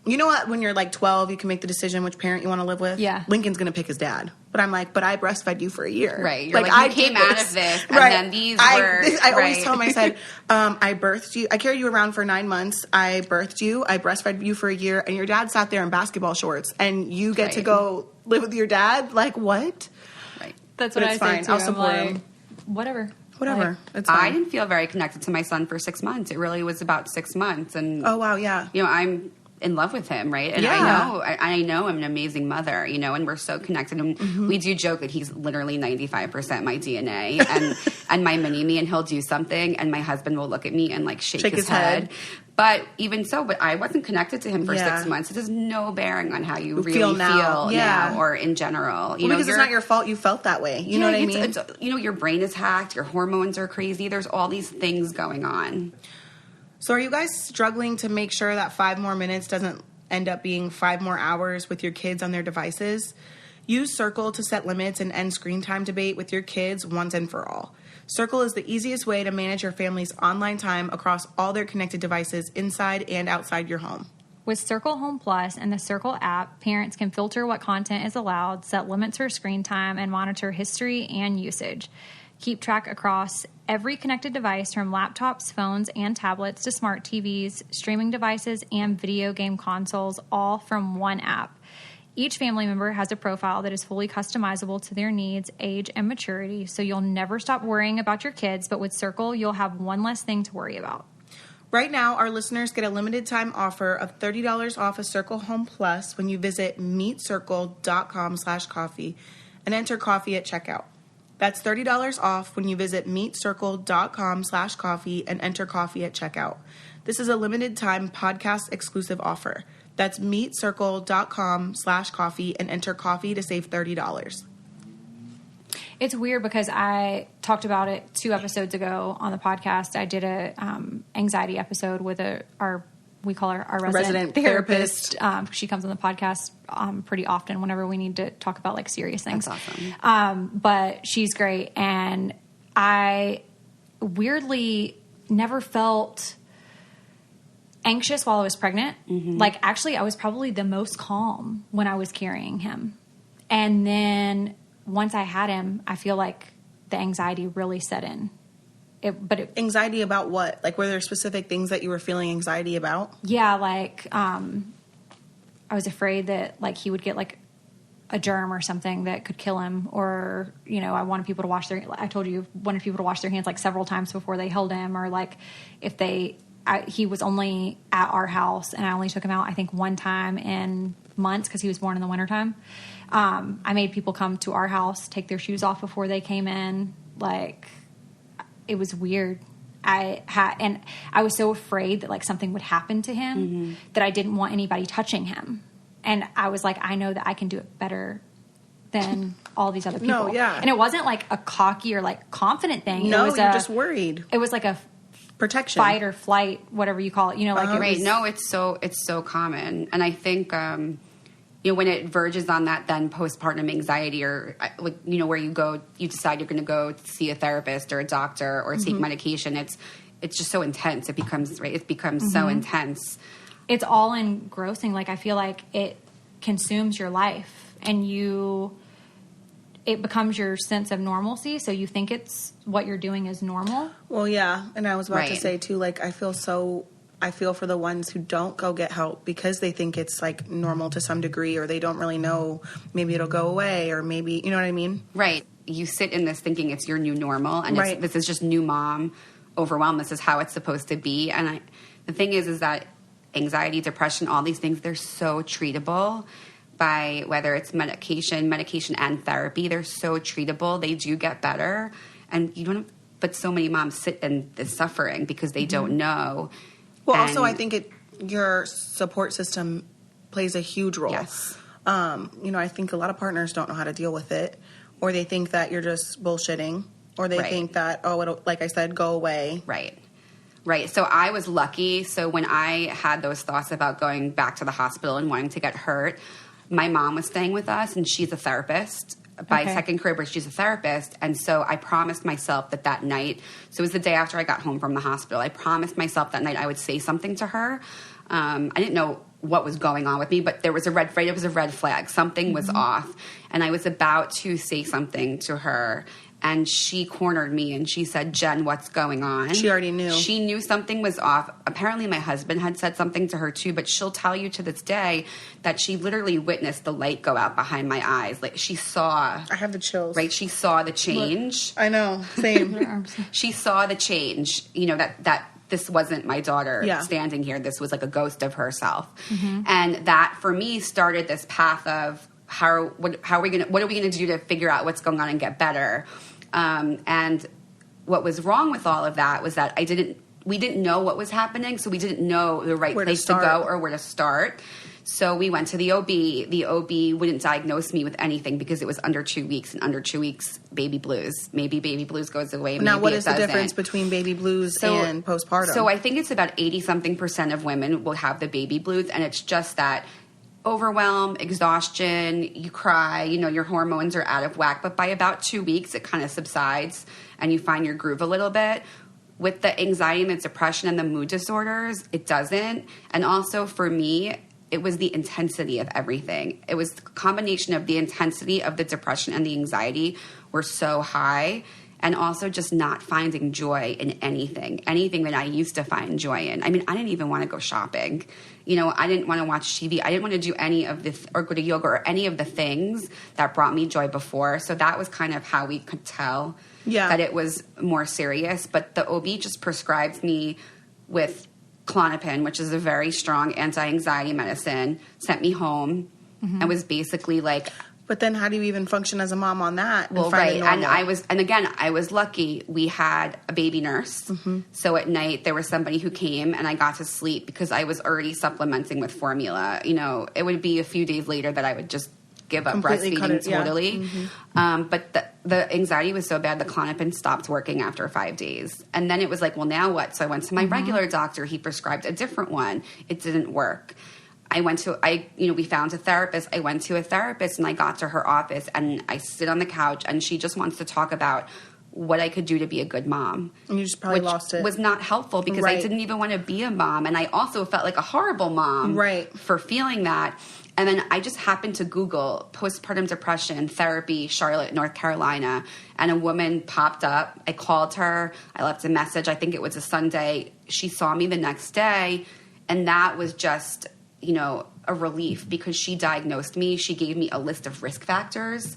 You know what? When you're like 12, you can make the decision which parent you want to live with. Yeah. Lincoln's going to pick his dad. But I'm like, but I breastfed you for a year. Right. You're like I came out of this, and then these were... I always tell him, I said, I birthed you. I carried you around for 9 months. I birthed you. I breastfed you for a year. And your dad sat there in basketball shorts. And you get to go live with your dad? Like, what? Right. That's what I say, too. I'll support him. Whatever. Whatever. It's fine. I didn't feel very connected to my son for 6 months. It really was about 6 months. And oh, wow, yeah. You know, in love with him, right? And I know I'm an amazing mother, you know, and we're so connected. And we do joke that he's literally 95% my DNA and my mini-me, and he'll do something and my husband will look at me and like shake his head. But even so, but I wasn't connected to him for 6 months. It has no bearing on how you really feel now or in general. You know, because it's not your fault you felt that way. You know what I mean? It's, you know, your brain is hacked. Your hormones are crazy. There's all these things going on. So are you guys struggling to make sure that 5 more minutes doesn't end up being 5 more hours with your kids on their devices? Use Circle to set limits and end screen time debate with your kids once and for all. Circle is the easiest way to manage your family's online time across all their connected devices inside and outside your home. With Circle Home Plus and the Circle app, parents can filter what content is allowed, set limits for screen time, and monitor history and usage. Keep track across every connected device from laptops, phones, and tablets to smart TVs, streaming devices, and video game consoles, all from one app. Each family member has a profile that is fully customizable to their needs, age, and maturity, so you'll never stop worrying about your kids, but with Circle, you'll have one less thing to worry about. Right now, our listeners get a limited time offer of $30 off a Circle Home Plus when you visit meetcircle.com/coffee and enter coffee at checkout. That's $30 off when you visit meetcircle.com/coffee and enter coffee at checkout. This is a limited time podcast exclusive offer. That's meetcircle.com/coffee and enter coffee to save $30. It's weird because I talked about it 2 episodes ago on the podcast. I did a anxiety episode with we call her our resident therapist. She comes on the podcast pretty often whenever we need to talk about like serious things. That's awesome. But she's great, and I weirdly never felt anxious while I was pregnant. Mm-hmm. Like, actually, I was probably the most calm when I was carrying him. And then once I had him, I feel like the anxiety really set in. Anxiety about what? Like, were there specific things that you were feeling anxiety about? Yeah, like, I was afraid that, like, he would get, like, a germ or something that could kill him. Or, you know, I wanted people to wash wanted people to wash their hands, like, several times before they held him. Or, like, if he was only at our house, and I only took him out, I think, 1 time in months because he was born in the wintertime. I made people come to our house, take their shoes off before they came in. Like, it was weird. I was so afraid that, like, something would happen to him that I didn't want anybody touching him. And I was like, I know that I can do it better than all these other people. No, yeah. And it wasn't like a cocky or like confident thing. No, you're just worried. It was like a protection, fight or flight, whatever you call it. You know, like right. No, it's so common, and I think you know, when it verges on that, then postpartum anxiety, or like, you know, where you decide you're going to go see a therapist or a doctor or take medication. It's just so intense. It becomes so intense. It's all engrossing. Like, I feel like it consumes your life, and it becomes your sense of normalcy. So you think it's what you're doing is normal. Well, yeah. And I was about to say too, like, I feel for the ones who don't go get help because they think it's like normal to some degree, or they don't really know, maybe it'll go away, or maybe, you know what I mean? Right. You sit in this thinking it's your new normal, and this is just new mom overwhelmed. This is how it's supposed to be. And the thing is that anxiety, depression, all these things, they're so treatable by whether it's medication and therapy. They're so treatable. They do get better. And you don't, but so many moms sit in this suffering because they don't know. Well, also, I think your support system plays a huge role. Yes. You know, I think a lot of partners don't know how to deal with it, or they think that you're just bullshitting, or they think that, it'll, like I said, go away. Right. So I was lucky. So when I had those thoughts about going back to the hospital and wanting to get hurt, my mom was staying with us, and she's a therapist. By second career, but she's a therapist. And so I promised myself that night, so it was the day after I got home from the hospital, I promised myself that night I would say something to her. I didn't know what was going on with me, but there was a red flag. Something was off. And I was about to say something to her, and she cornered me and she said, "Jen, what's going on?" She already knew. She knew something was off. Apparently my husband had said something to her too, but she'll tell you to this day that she literally witnessed the light go out behind my eyes. Like, she saw... I have the chills. Right? She saw the change. Look, I know. Same. She saw the change, you know, that this wasn't my daughter standing here. This was like a ghost of herself. And that for me started this path of what are we going to do to figure out what's going on and get better? And what was wrong with all of that was that we didn't know what was happening. So we didn't know the right place to go or where to start. So we went to the OB. The OB wouldn't diagnose me with anything because it was under 2 weeks, and under 2 weeks, baby blues. Maybe baby blues goes away. Now, what is the difference between baby blues and postpartum? So I think it's about 80-something% of women will have the baby blues, and it's just that overwhelm, exhaustion, you cry, your hormones are out of whack. But by about 2 weeks, it kind of subsides, and you find your groove a little bit. With the anxiety and the depression and the mood disorders, it doesn't. And also for me, it was the intensity of everything. It was the combination of the intensity of the depression and the anxiety were so high, and also just not finding joy in anything that I used to find joy in. I mean, I didn't even want to go shopping. I didn't want to watch TV. I didn't want to do any of this or go to yoga or any of the things that brought me joy before. So that was kind of how we could tell that it was more serious. But the OB just prescribed me with Klonopin, which is a very strong anti-anxiety medicine, sent me home and was basically like... But then how do you even function as a mom on that? Well, right. And I was lucky. We had a baby nurse. So at night there was somebody who came and I got to sleep because I was already supplementing with formula. It would be a few days later that I would just give up breastfeeding totally. But the anxiety was so bad, the Klonopin stopped working after 5 days. And then it was like, well, now what? So I went to my regular doctor. He prescribed a different one. It didn't work. We found a therapist. I went to a therapist and I got to her office and I sit on the couch and she just wants to talk about what I could do to be a good mom. And you just probably lost it. Was not helpful because I didn't even want to be a mom. And I also felt like a horrible mom for feeling that. And then I just happened to Google postpartum depression therapy, Charlotte, North Carolina. And a woman popped up. I called her. I left a message. I think it was a Sunday. She saw me the next day. And that was just... a relief because she diagnosed me. She gave me a list of risk factors.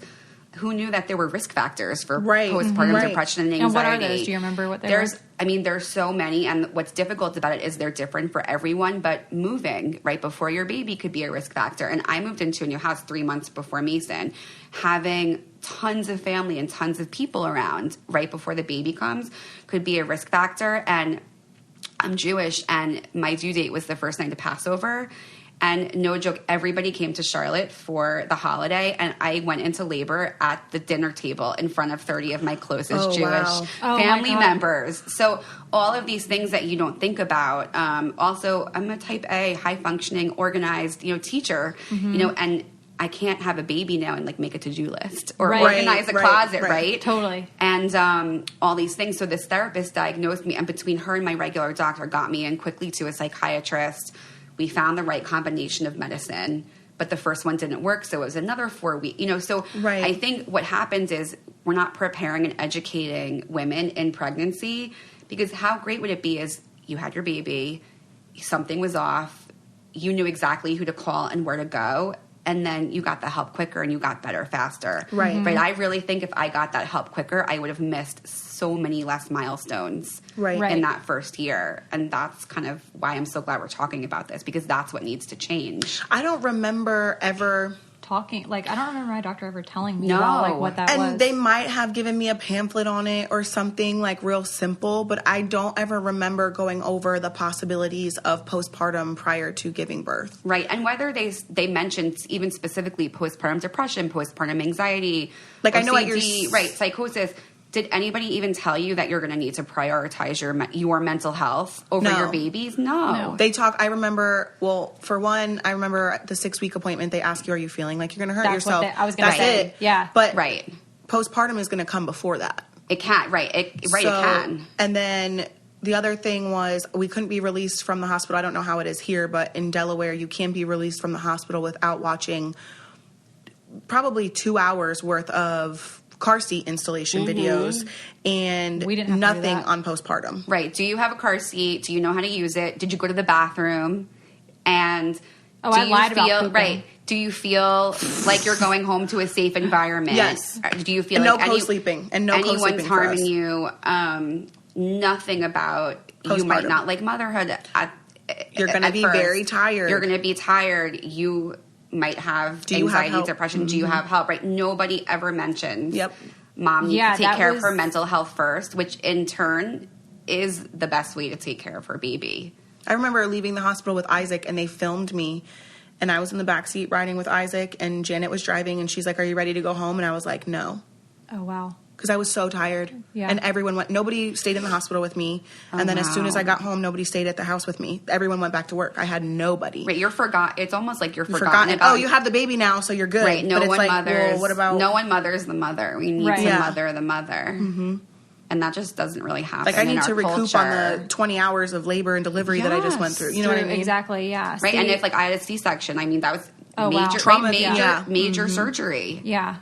Who knew that there were risk factors for postpartum depression and anxiety? And what are those? Do you remember what they were? There's so many, and what's difficult about it is they're different for everyone, but moving right before your baby could be a risk factor. And I moved into a new house 3 months before Mason. Having tons of family and tons of people around right before the baby comes could be a risk factor. And I'm Jewish, and my due date was the first night of Passover. And no joke, everybody came to Charlotte for the holiday, and I went into labor at the dinner table in front of 30 of my closest Jewish family members. So all of these things that you don't think about. Also, I'm a type A, high-functioning, organized, teacher, and I can't have a baby now and make a to-do list or organize a closet, right? Totally. And all these things. So this therapist diagnosed me, and between her and my regular doctor got me in quickly to a psychiatrist. We found the right combination of medicine, but the first one didn't work, so it was another 4 weeks. I think what happens is we're not preparing and educating women in pregnancy, because how great would it be is you had your baby, something was off, you knew exactly who to call and where to go, and then you got the help quicker and you got better faster. Right. But I really think if I got that help quicker, I would have missed so many less milestones in that first year. And that's kind of why I'm so glad we're talking about this, because that's what needs to change. I don't remember ever... talking, I don't remember my doctor ever telling me about what that was. And they might have given me a pamphlet on it or something real simple, but I don't ever remember going over the possibilities of postpartum prior to giving birth. Right, and whether they mentioned even specifically postpartum depression, postpartum anxiety, OCD, I know what you're psychosis. Did anybody even tell you that you're going to need to prioritize your mental health over your babies? No. They talk. I remember. Well, for one, I remember at the 6-week appointment. They ask you, "Are you feeling like you're going to hurt yourself?" I was going to say. It. Yeah. But postpartum is going to come before that. It can. It can. And then the other thing was we couldn't be released from the hospital. I don't know how it is here, but in Delaware, you can be released from the hospital without watching probably 2 hours worth of car seat installation videos and nothing on postpartum. Right. Do you have a car seat? Do you know how to use it? Did you go to the bathroom? And I lied about pooping. Do you feel like you're going home to a safe environment? Yes. Do you feel and no co-sleeping and no anyone's co-sleeping harming you? nothing about you might not like motherhood. You're going to be very tired. You're going to be tired. You might have anxiety, depression. Do you have help? Right? Nobody ever mentions mom needs to take care of her mental health first, which in turn is the best way to take care of her baby. I remember leaving the hospital with Isaac, and they filmed me, and I was in the backseat riding with Isaac, and Janet was driving, and she's like, "Are you ready to go home?" And I was like, "No." Oh, wow. Because I was so tired. Yeah. And everyone went, nobody stayed in the hospital with me. And then as soon as I got home, nobody stayed at the house with me. Everyone went back to work. I had nobody. Right, it's almost like you're forgotten about. Oh, you have the baby now, so you're good. Right, no one mothers. Well, what about? No one mothers the mother. We need to mother the mother. Mm-hmm. And that just doesn't really happen. Like, I need to recoup on the 20 hours of labor and delivery that I just went through. You know what I mean? Exactly, yeah. Right, and if, like, I had a C-section, I mean, that was major surgery. Yeah.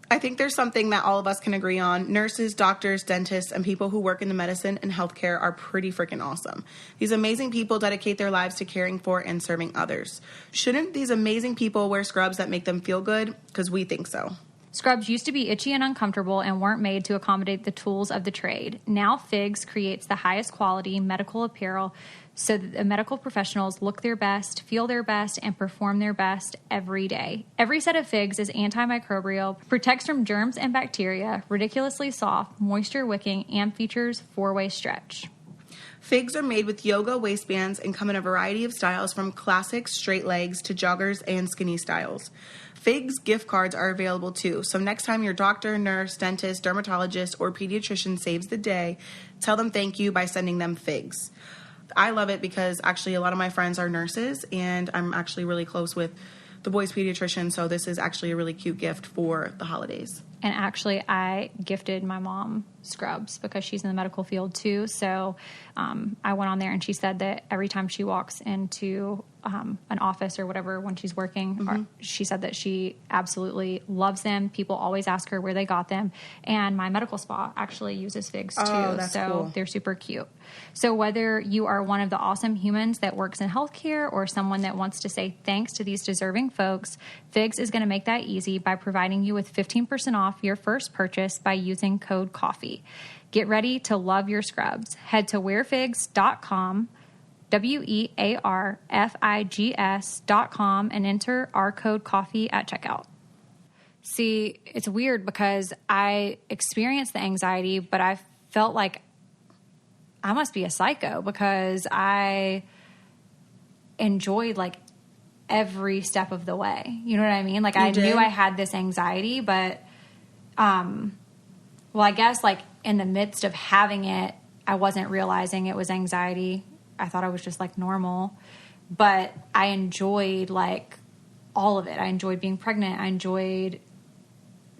I think there's something that all of us can agree on. Nurses, doctors, dentists, and people who work in the medicine and healthcare are pretty freaking awesome. These amazing people dedicate their lives to caring for and serving others. Shouldn't these amazing people wear scrubs that make them feel good? Because we think so. Scrubs used to be itchy and uncomfortable and weren't made to accommodate the tools of the trade. Now Figs creates the highest quality medical apparel so that the medical professionals look their best, feel their best, and perform their best every day. Every set of Figs is antimicrobial, protects from germs and bacteria, ridiculously soft, moisture wicking, and features 4-way stretch. Figs are made with yoga waistbands and come in a variety of styles from classic straight legs to joggers and skinny styles. Figs gift cards are available too, so next time your doctor, nurse, dentist, dermatologist, or pediatrician saves the day, tell them thank you by sending them Figs. I love it because actually a lot of my friends are nurses, and I'm actually really close with the boys' pediatrician, so this is actually a really cute gift for the holidays. And actually, I gifted my mom scrubs because she's in the medical field too. So I went on there, and she said that every time she walks into an office or whatever when she's working, she said that she absolutely loves them. People always ask her where they got them. And my medical spa actually uses Figs too. Oh, that's cool. They're super cute. So whether you are one of the awesome humans that works in healthcare or someone that wants to say thanks to these deserving folks, Figs is going to make that easy by providing you with 15% off your first purchase by using code COFFEE. Get ready to love your scrubs. Head to wearfigs.com, wearfigs.com, and enter our code COFFEE at checkout. See, it's weird because I experienced the anxiety, but I felt like I must be a psycho because I enjoyed like every step of the way. You know what I mean? Like I knew I had this anxiety, but well, I guess like in the midst of having it, I wasn't realizing it was anxiety. I thought I was just like normal, but I enjoyed like all of it. I enjoyed being pregnant. I enjoyed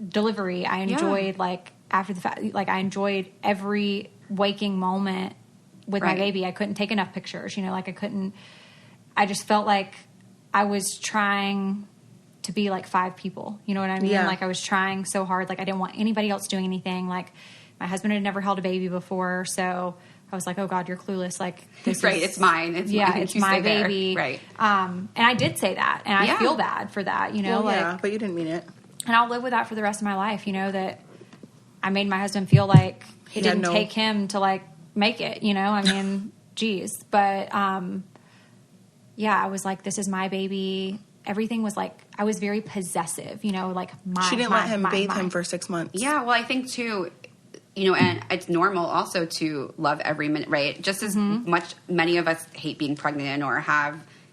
delivery. I enjoyed like after the fact, like I enjoyed every waking moment with my baby. I couldn't take enough pictures, you know, like I just felt like I was trying to be like 5 people, you know what I mean? Like I was trying so hard. Like I didn't want anybody else doing anything. Like my husband had never held a baby before. So I was like, oh God, you're clueless. Like this right. It's mine. It's mine. It's my baby. Right. And I did say that and I feel bad for that, you know, but you didn't mean it. And I'll live with that for the rest of my life. You know, that I made my husband feel like it didn't take him to like make it, you know, I mean, geez. But, I was like, this is my baby. Everything was like, I was very possessive, you know, like she didn't let him bathe him for 6 months. Yeah. Well, I think too, you know, and it's normal also to love every minute, right? Just as much, many of us hate being pregnant or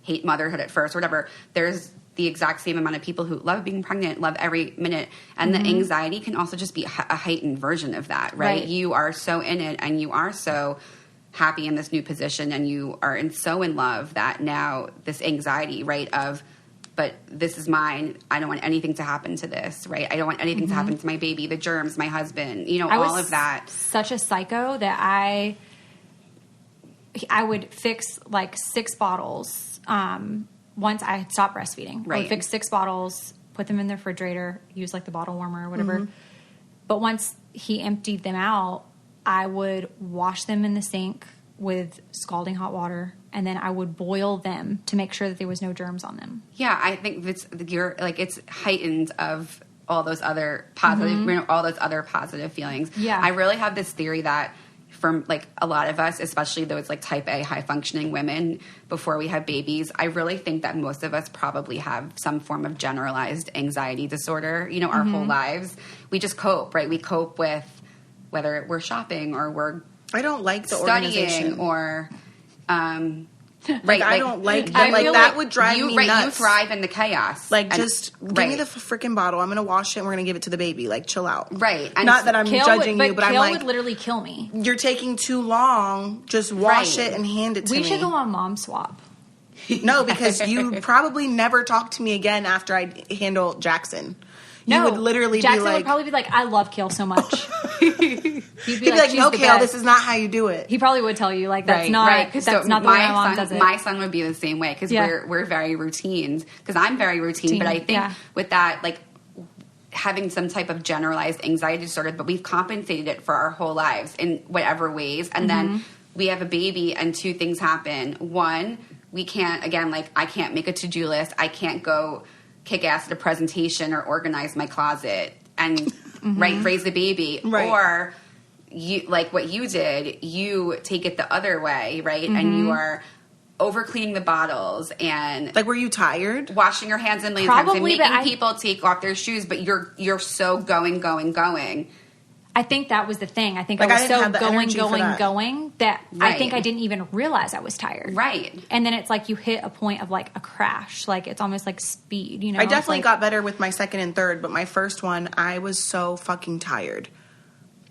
hate motherhood at first or whatever. There's the exact same amount of people who love being pregnant, love every minute. And the anxiety can also just be a heightened version of that, right? You are so in it and you are so happy in this new position and you are so in love that now this anxiety, right, of, but this is mine. I don't want anything to happen to this, right? I don't want anything to happen to my baby, the germs, my husband, you know, all of that. Such a psycho that I would fix like 6 bottles, once I had stopped breastfeeding. Right. I would fix 6 bottles, put them in the refrigerator, use like the bottle warmer or whatever. But once he emptied them out, I would wash them in the sink with scalding hot water, and then I would boil them to make sure that there was no germs on them. Yeah, I think it's heightened of all those other positive, all those other positive feelings. Yeah. I really have this theory that for like a lot of us, especially those like type A high functioning women before we have babies, I really think that most of us probably have some form of generalized anxiety disorder, you know, our whole lives. We just cope, right? We cope with whether we're shopping or we're I don't like the studying organization. or Right, I don't like that. Like, that would drive me nuts. You thrive in the chaos. Like, just give me the freaking bottle. I'm going to wash it and we're going to give it to the baby. Like, chill out. Right. And not that I'm judging you, but I'm like... Kail would literally kill me. You're taking too long. Just wash it and hand it to me. We should go on mom swap. No, because you probably never talk to me again after I handle Jackson. You would literally Jackson be like... would probably be like, I love Kail so much. He'd be like, no, Kail, this is not how you do it. He probably would tell you, like, that's not the way my mom does it. My son would be the same way because we're very routine. Because I'm very routine, but I think with that, like, having some type of generalized anxiety disorder, but we've compensated it for our whole lives in whatever ways. And then we have a baby and two things happen. One, we can't, again, like, I can't make a to-do list. I can't go kick ass at a presentation or organize my closet and raise the baby. Right. Or you, like what you did, you take it the other way, right? And you are over cleaning the bottles and like, were you tired? Washing your hands and times and making people take off their shoes, but you're so going. I think that was the thing. I think like, I was so going that I think I didn't even realize I was tired. Right. And then it's like you hit a point of like a crash. Like it's almost like speed, you know? I definitely got better with my second and third, but my first one, I was so fucking tired.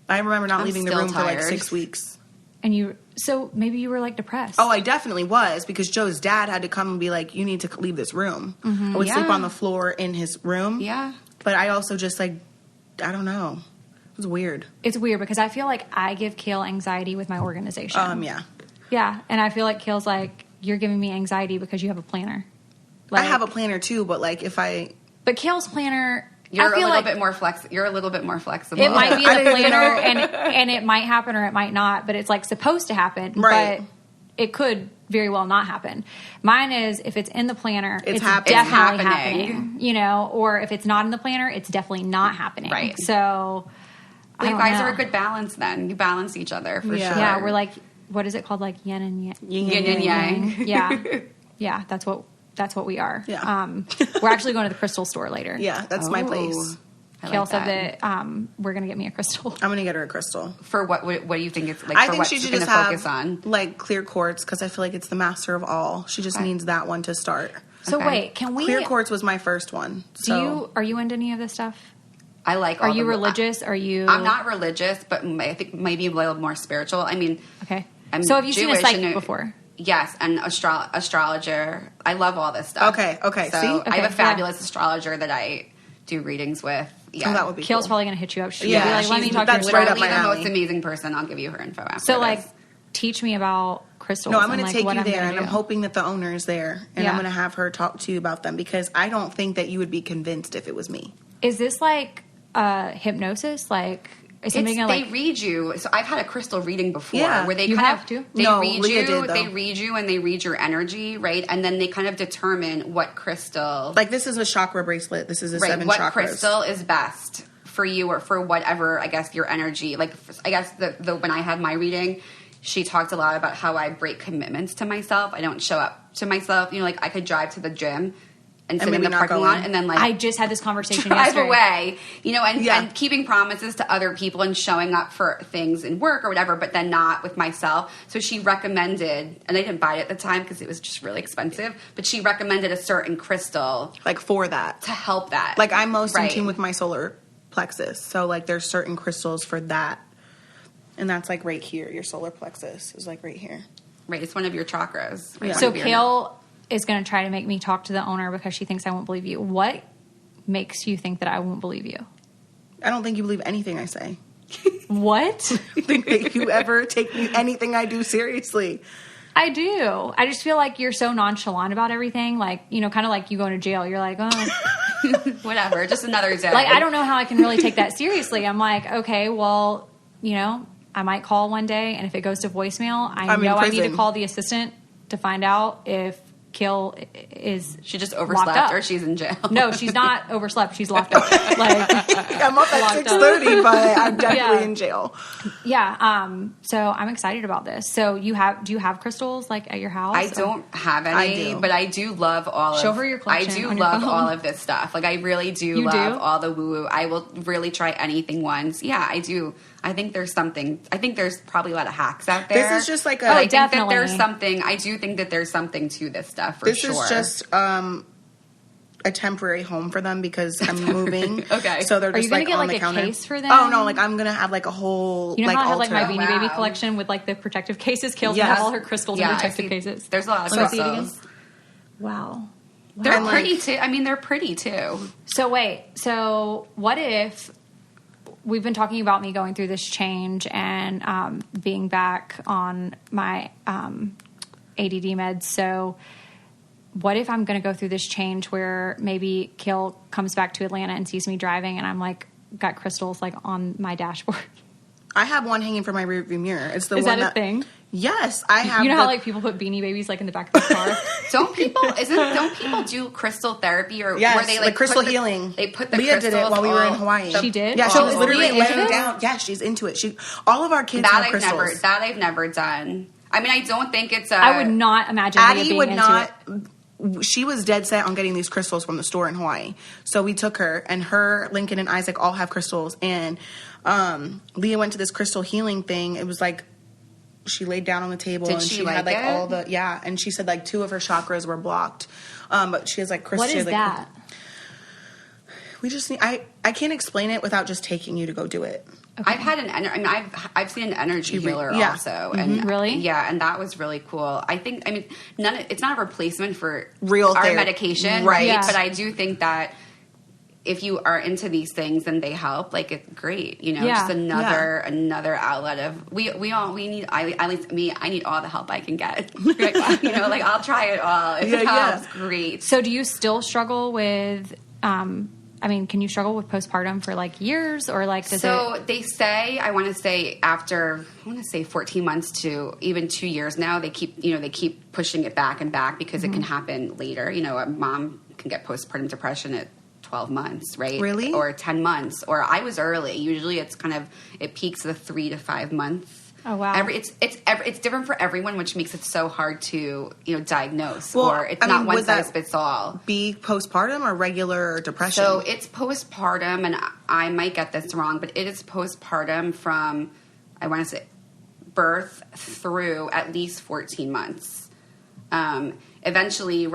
I remember not leaving the room for like 6 weeks. And so maybe you were like depressed. Oh, I definitely was because Joe's dad had to come and be like, you need to leave this room. I would sleep on the floor in his room. Yeah. But I also just like, I don't know. It was weird. It's weird because I feel like I give Kail anxiety with my organization. Yeah. Yeah, and I feel like Kail's like, you're giving me anxiety because you have a planner. Like, I have a planner too, but like if I... But Kail's planner... You're a little bit more flexible. It might be the planner, and it might happen or it might not, but it's like supposed to happen. Right. But it could very well not happen. Mine is if it's in the planner, it's happening. definitely happening. You know, or if it's not in the planner, it's definitely not happening. Right. So... Well, you guys are a good balance then. You balance each other for sure. Yeah, we're like, what is it called? Like yin and yang. Yin and yang. Yeah. Yeah, that's what we are. Yeah. We're actually going to the crystal store later. Yeah, that's my place. Kail said that we're going to get me a crystal. I'm going to get her a crystal. For what do you think it's like? I for think what she should she's just gonna focus on? Like clear quartz because I feel like it's the master of all. She just needs that one to start. So wait, can we... Clear quartz was my first one. So. Are you into any of this stuff? I like. Are you religious? Are you? I'm not religious, but I think maybe a little more spiritual. I mean, okay. I'm so have you Jewish seen a psychic before? Yes, and astrologer. I love all this stuff. Okay. So see, I have a fabulous astrologer that I do readings with. Yeah, that would be Kail's cool. probably going to hit you up. She'll be like, let me talk to that's your right up my the alley. most amazing person. I'll give you her info after. So like, teach me about crystals. No, I'm going to like, take what you there, and do. I'm hoping that the owner is there, and I'm going to have her talk to you about them because I don't think that you would be convinced if it was me. Is this like hypnosis? Like, is somebody gonna, they read you. So I've had a crystal reading before where they you kind have of to? they No, read Leah you. did, though. They read you and they read your energy, right? And then they kind of determine what crystal. Like this is a chakra bracelet. This is a 7 what chakras. crystal is best for you or for whatever, I guess, your energy. Like, I guess the when I had my reading, she talked a lot about how I break commitments to myself. I don't show up to myself. You know, like I could drive to the gym and sit in the parking lot and then like I just had this conversation drive yesterday. away, you know, and keeping promises to other people and showing up for things in work or whatever, but then not with myself. So she recommended, and I didn't buy it at the time because it was just really expensive, but she recommended a certain crystal like for that to help that. Like I'm most in tune with my solar plexus, so like there's certain crystals for that, and that's like right here. Your solar plexus is like right here. Right, it's one of your chakras. Right? Yeah. So Kail is going to try to make me talk to the owner because she thinks I won't believe you. What makes you think that I won't believe you? I don't think you believe anything I say. What? I think that you ever take anything I do seriously. I do. I just feel like you're so nonchalant about everything. Like, you know, kind of like you going to jail. You're like, oh. Whatever, just another day. Like, I don't know how I can really take that seriously. I'm like, okay, well, you know, I might call one day, and if it goes to voicemail, I know I need to call the assistant to find out if Kail is she just overslept or she's in jail. No, she's not overslept. She's locked up. Like I'm up at 6:30, but I'm definitely in jail. Yeah. So I'm excited about this. So do you have crystals like at your house? I don't have any, but I do love all Show her your collection. I do love all of this stuff. Like I really do love all the woo-woo. I will really try anything once. Yeah, I do. I think there's probably a lot of hacks out there. This is just like I think that there's something. I do think that there's something to this stuff for sure. This is just a temporary home for them because I'm moving. Okay. So they're just like on the counter. Are you going to get like a case for them? Oh no, like I'm going to have like a whole You know how I have like my altar. Beanie Baby collection with like the protective cases? Kail's going to have all her crystals in protective cases. There's a lot of crystals. Wow. They're pretty too. I mean, they're pretty too. So wait. So what if we've been talking about me going through this change and being back on my ADD meds. So what if I'm going to go through this change where maybe Kail comes back to Atlanta and sees me driving and I'm like got crystals like on my dashboard? I have one hanging from my rearview mirror. It's the Is one that a thing? Yes, I have. You know how like people put Beanie Babies like in the back of the car? Don't people do crystal therapy or where they like crystal healing? They put the Leah crystals did it while we were in Hawaii. She did? Yeah, she was Oh, literally Leah laying down. Yeah, she's into it. All of our kids have crystals. I've never done. I mean, I don't think it's a. I would not imagine Addie being would into not. It. She was dead set on getting these crystals from the store in Hawaii. So we took her, and her, Lincoln, and Isaac all have crystals. And Leah went to this crystal healing thing. It was like she laid down on the table and she had like all the and she said like 2 of her chakras were blocked. But she has like crystals. What is that? We just need. I can't explain it without just taking you to go do it. Okay. I've had I've seen an energy healer also, and really, and that was really cool. I think it's not a replacement for real our medication, right? Yeah. But I do think that if you are into these things and they help, like it's great, just another outlet of we need. At least me, I need all the help I can get. Like, like I'll try it all. If it helps, great. So do you still struggle with? Can you struggle with postpartum for like years or like? They say, I want to say 14 months to even 2 years now. They keep pushing it back and back because it can happen later. A mom can get postpartum depression at 12 months, right? Really? Or 10 months. Or I was early. Usually it peaks the 3 to 5 months. Oh wow! It's different for everyone, which makes it so hard to diagnose. Well, or it's not one size fits all. Be postpartum or regular depression? So it's postpartum, and I might get this wrong, but it is postpartum from I want to say birth through at least 14 months. Eventually,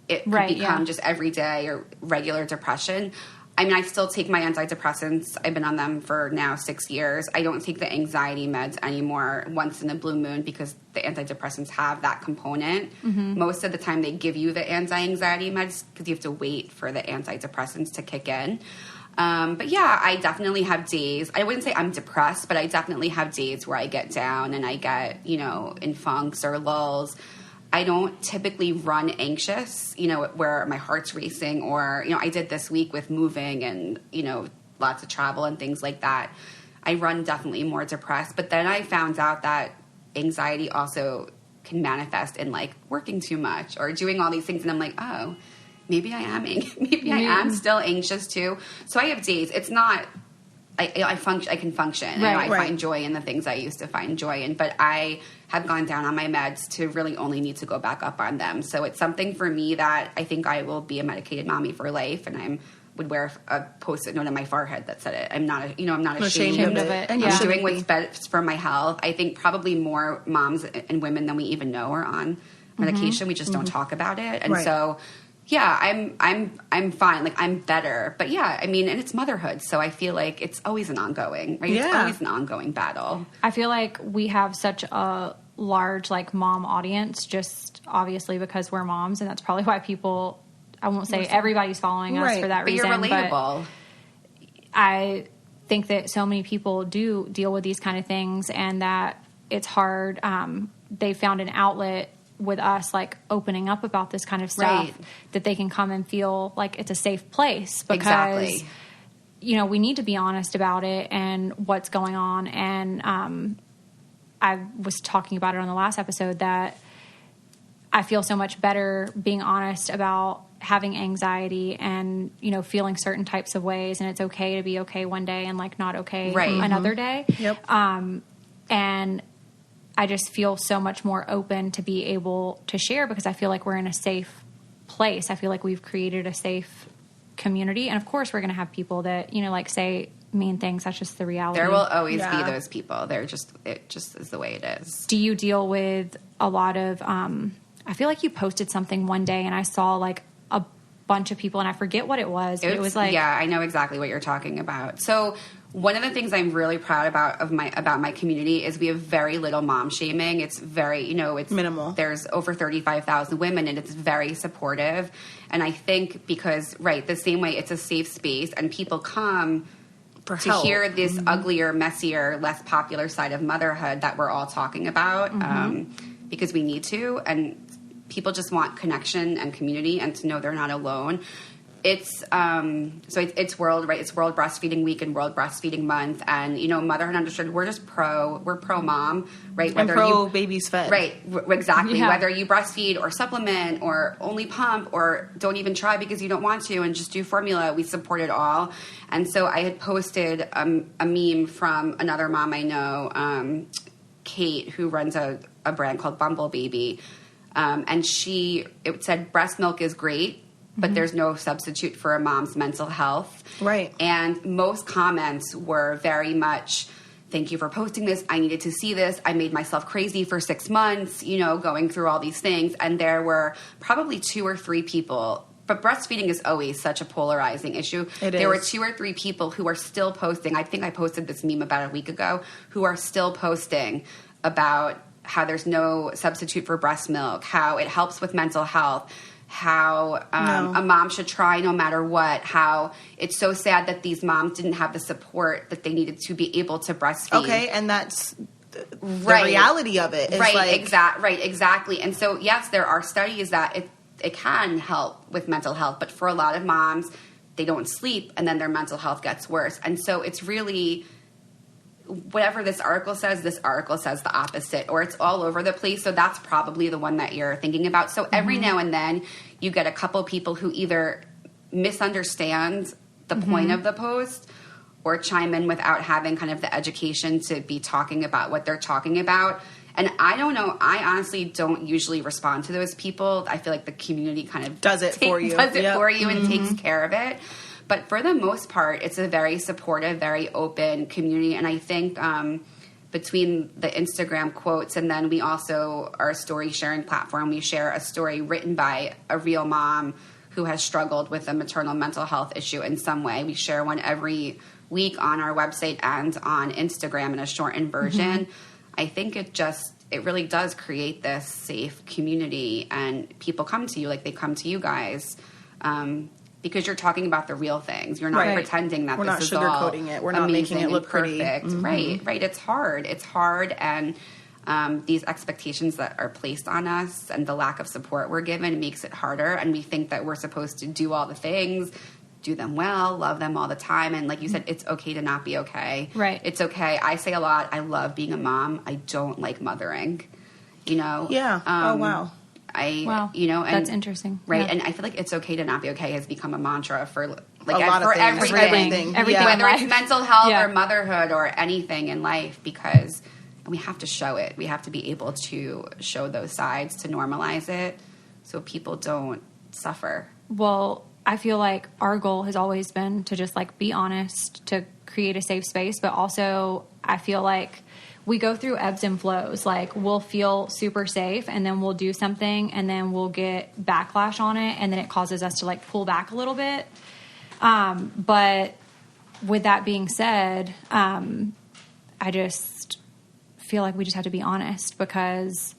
it could become just everyday or regular depression. I mean, I still take my antidepressants. I've been on them for now 6 years. I don't take the anxiety meds anymore once in a blue moon because the antidepressants have that component. Mm-hmm. Most of the time they give you the anti-anxiety meds because you have to wait for the antidepressants to kick in. But yeah, I definitely have days. I wouldn't say I'm depressed, but I definitely have days where I get down and I get, in funks or lulls. I don't typically run anxious, where my heart's racing or, I did this week with moving and, lots of travel and things like that. I run definitely more depressed. But then I found out that anxiety also can manifest in like working too much or doing all these things. And I'm like, oh, maybe I am still anxious too. So I have days. It's not... I can function. I find joy in the things I used to find joy in, but I have gone down on my meds to really only need to go back up on them. So it's something for me that I think I will be a medicated mommy for life, and I would wear a Post-it note on my forehead that said it. I'm not ashamed of it. And I'm doing what's best for my health. I think probably more moms and women than we even know are on medication. Mm-hmm. We just don't talk about it, and so. Yeah, I'm fine. Like I'm better. But yeah, I mean, and it's motherhood, so I feel like it's always an ongoing, right? Yeah. It's always an ongoing battle. I feel like we have such a large like mom audience just obviously because we're moms, and that's probably why people, I won't say everybody's following us for that reason. But you're relatable. But I think that so many people do deal with these kind of things and that it's hard. They found an outlet with us like opening up about this kind of stuff that they can come and feel like it's a safe place because we need to be honest about it and what's going on. And I was talking about it on the last episode that I feel so much better being honest about having anxiety and, you know, feeling certain types of ways, and it's okay to be okay one day and like not okay another day. Yep. And I just feel so much more open to be able to share because I feel like we're in a safe place. I feel like we've created a safe community. And of course we're going to have people that, you know, like say mean things. That's just the reality. There will always be those people. It just is the way it is. Do you deal with a lot of, I feel like you posted something one day and I saw like a bunch of people and I forget what it was. But it was like, yeah, I know exactly what you're talking about. So one of the things I'm really proud about my community is we have very little mom shaming. It's very, you know, it's minimal. There's over 35,000 women and it's very supportive. And I think because, the same way it's a safe space and people come to hear this uglier, messier, less popular side of motherhood that we're all talking about because we need to. And people just want connection and community and to know they're not alone. It's it's World Breastfeeding Week and World Breastfeeding Month, and you know, Motherhood Understood. We're pro mom, right? And pro babies fed, right? Exactly. Yeah. Whether you breastfeed or supplement or only pump or don't even try because you don't want to and just do formula, we support it all. And so I had posted a meme from another mom I know, Kate, who runs a brand called Bumble Baby, and it said breast milk is great, but there's no substitute for a mom's mental health. Right. And most comments were very much, thank you for posting this. I needed to see this. I made myself crazy for 6 months, you know, going through all these things. And there were probably 2 or 3 people. But breastfeeding is always such a polarizing issue. There were 2 or 3 people who are still posting. I think I posted this meme about a week ago, who are still posting about how there's no substitute for breast milk, how it helps with mental health, how a mom should try no matter what, how it's so sad that these moms didn't have the support that they needed to be able to breastfeed. Okay, and that's the reality of it. Exactly. And so, yes, there are studies that it can help with mental health, but for a lot of moms, they don't sleep, and then their mental health gets worse. And so it's really... whatever this article says the opposite, or it's all over the place. So that's probably the one that you're thinking about. So every now and then you get a couple people who either misunderstand the point of the post or chime in without having kind of the education to be talking about what they're talking about. And I don't know. I honestly don't usually respond to those people. I feel like the community kind of does it for you and takes care of it. But for the most part, it's a very supportive, very open community. And I think between the Instagram quotes and then we also are a story sharing platform, we share a story written by a real mom who has struggled with a maternal mental health issue in some way. We share one every week on our website and on Instagram in a shortened version. I think it really does create this safe community, and people come to you like they come to you guys. Because you're talking about the real things. You're not pretending that this is all sugarcoating it. We're not making it look perfect. Right. It's hard. And these expectations that are placed on us and the lack of support we're given makes it harder. And we think that we're supposed to do all the things, do them well, love them all the time. And like you said, it's okay to not be okay. Right. It's okay. I say a lot, I love being a mom. I don't like mothering, you know? Yeah. Oh, wow. You know, and that's interesting, right? Yeah. And I feel like it's okay to not be okay has become a mantra for a lot of things. everything. Whether it's mental health or motherhood or anything in life, because we have to show it. We have to be able to show those sides to normalize it, so people don't suffer. Well, I feel like our goal has always been to just like be honest, to create a safe space, but also I feel like we go through ebbs and flows. Like we'll feel super safe and then we'll do something and then we'll get backlash on it. And then it causes us to like pull back a little bit. But with that being said, I just feel like we just have to be honest, because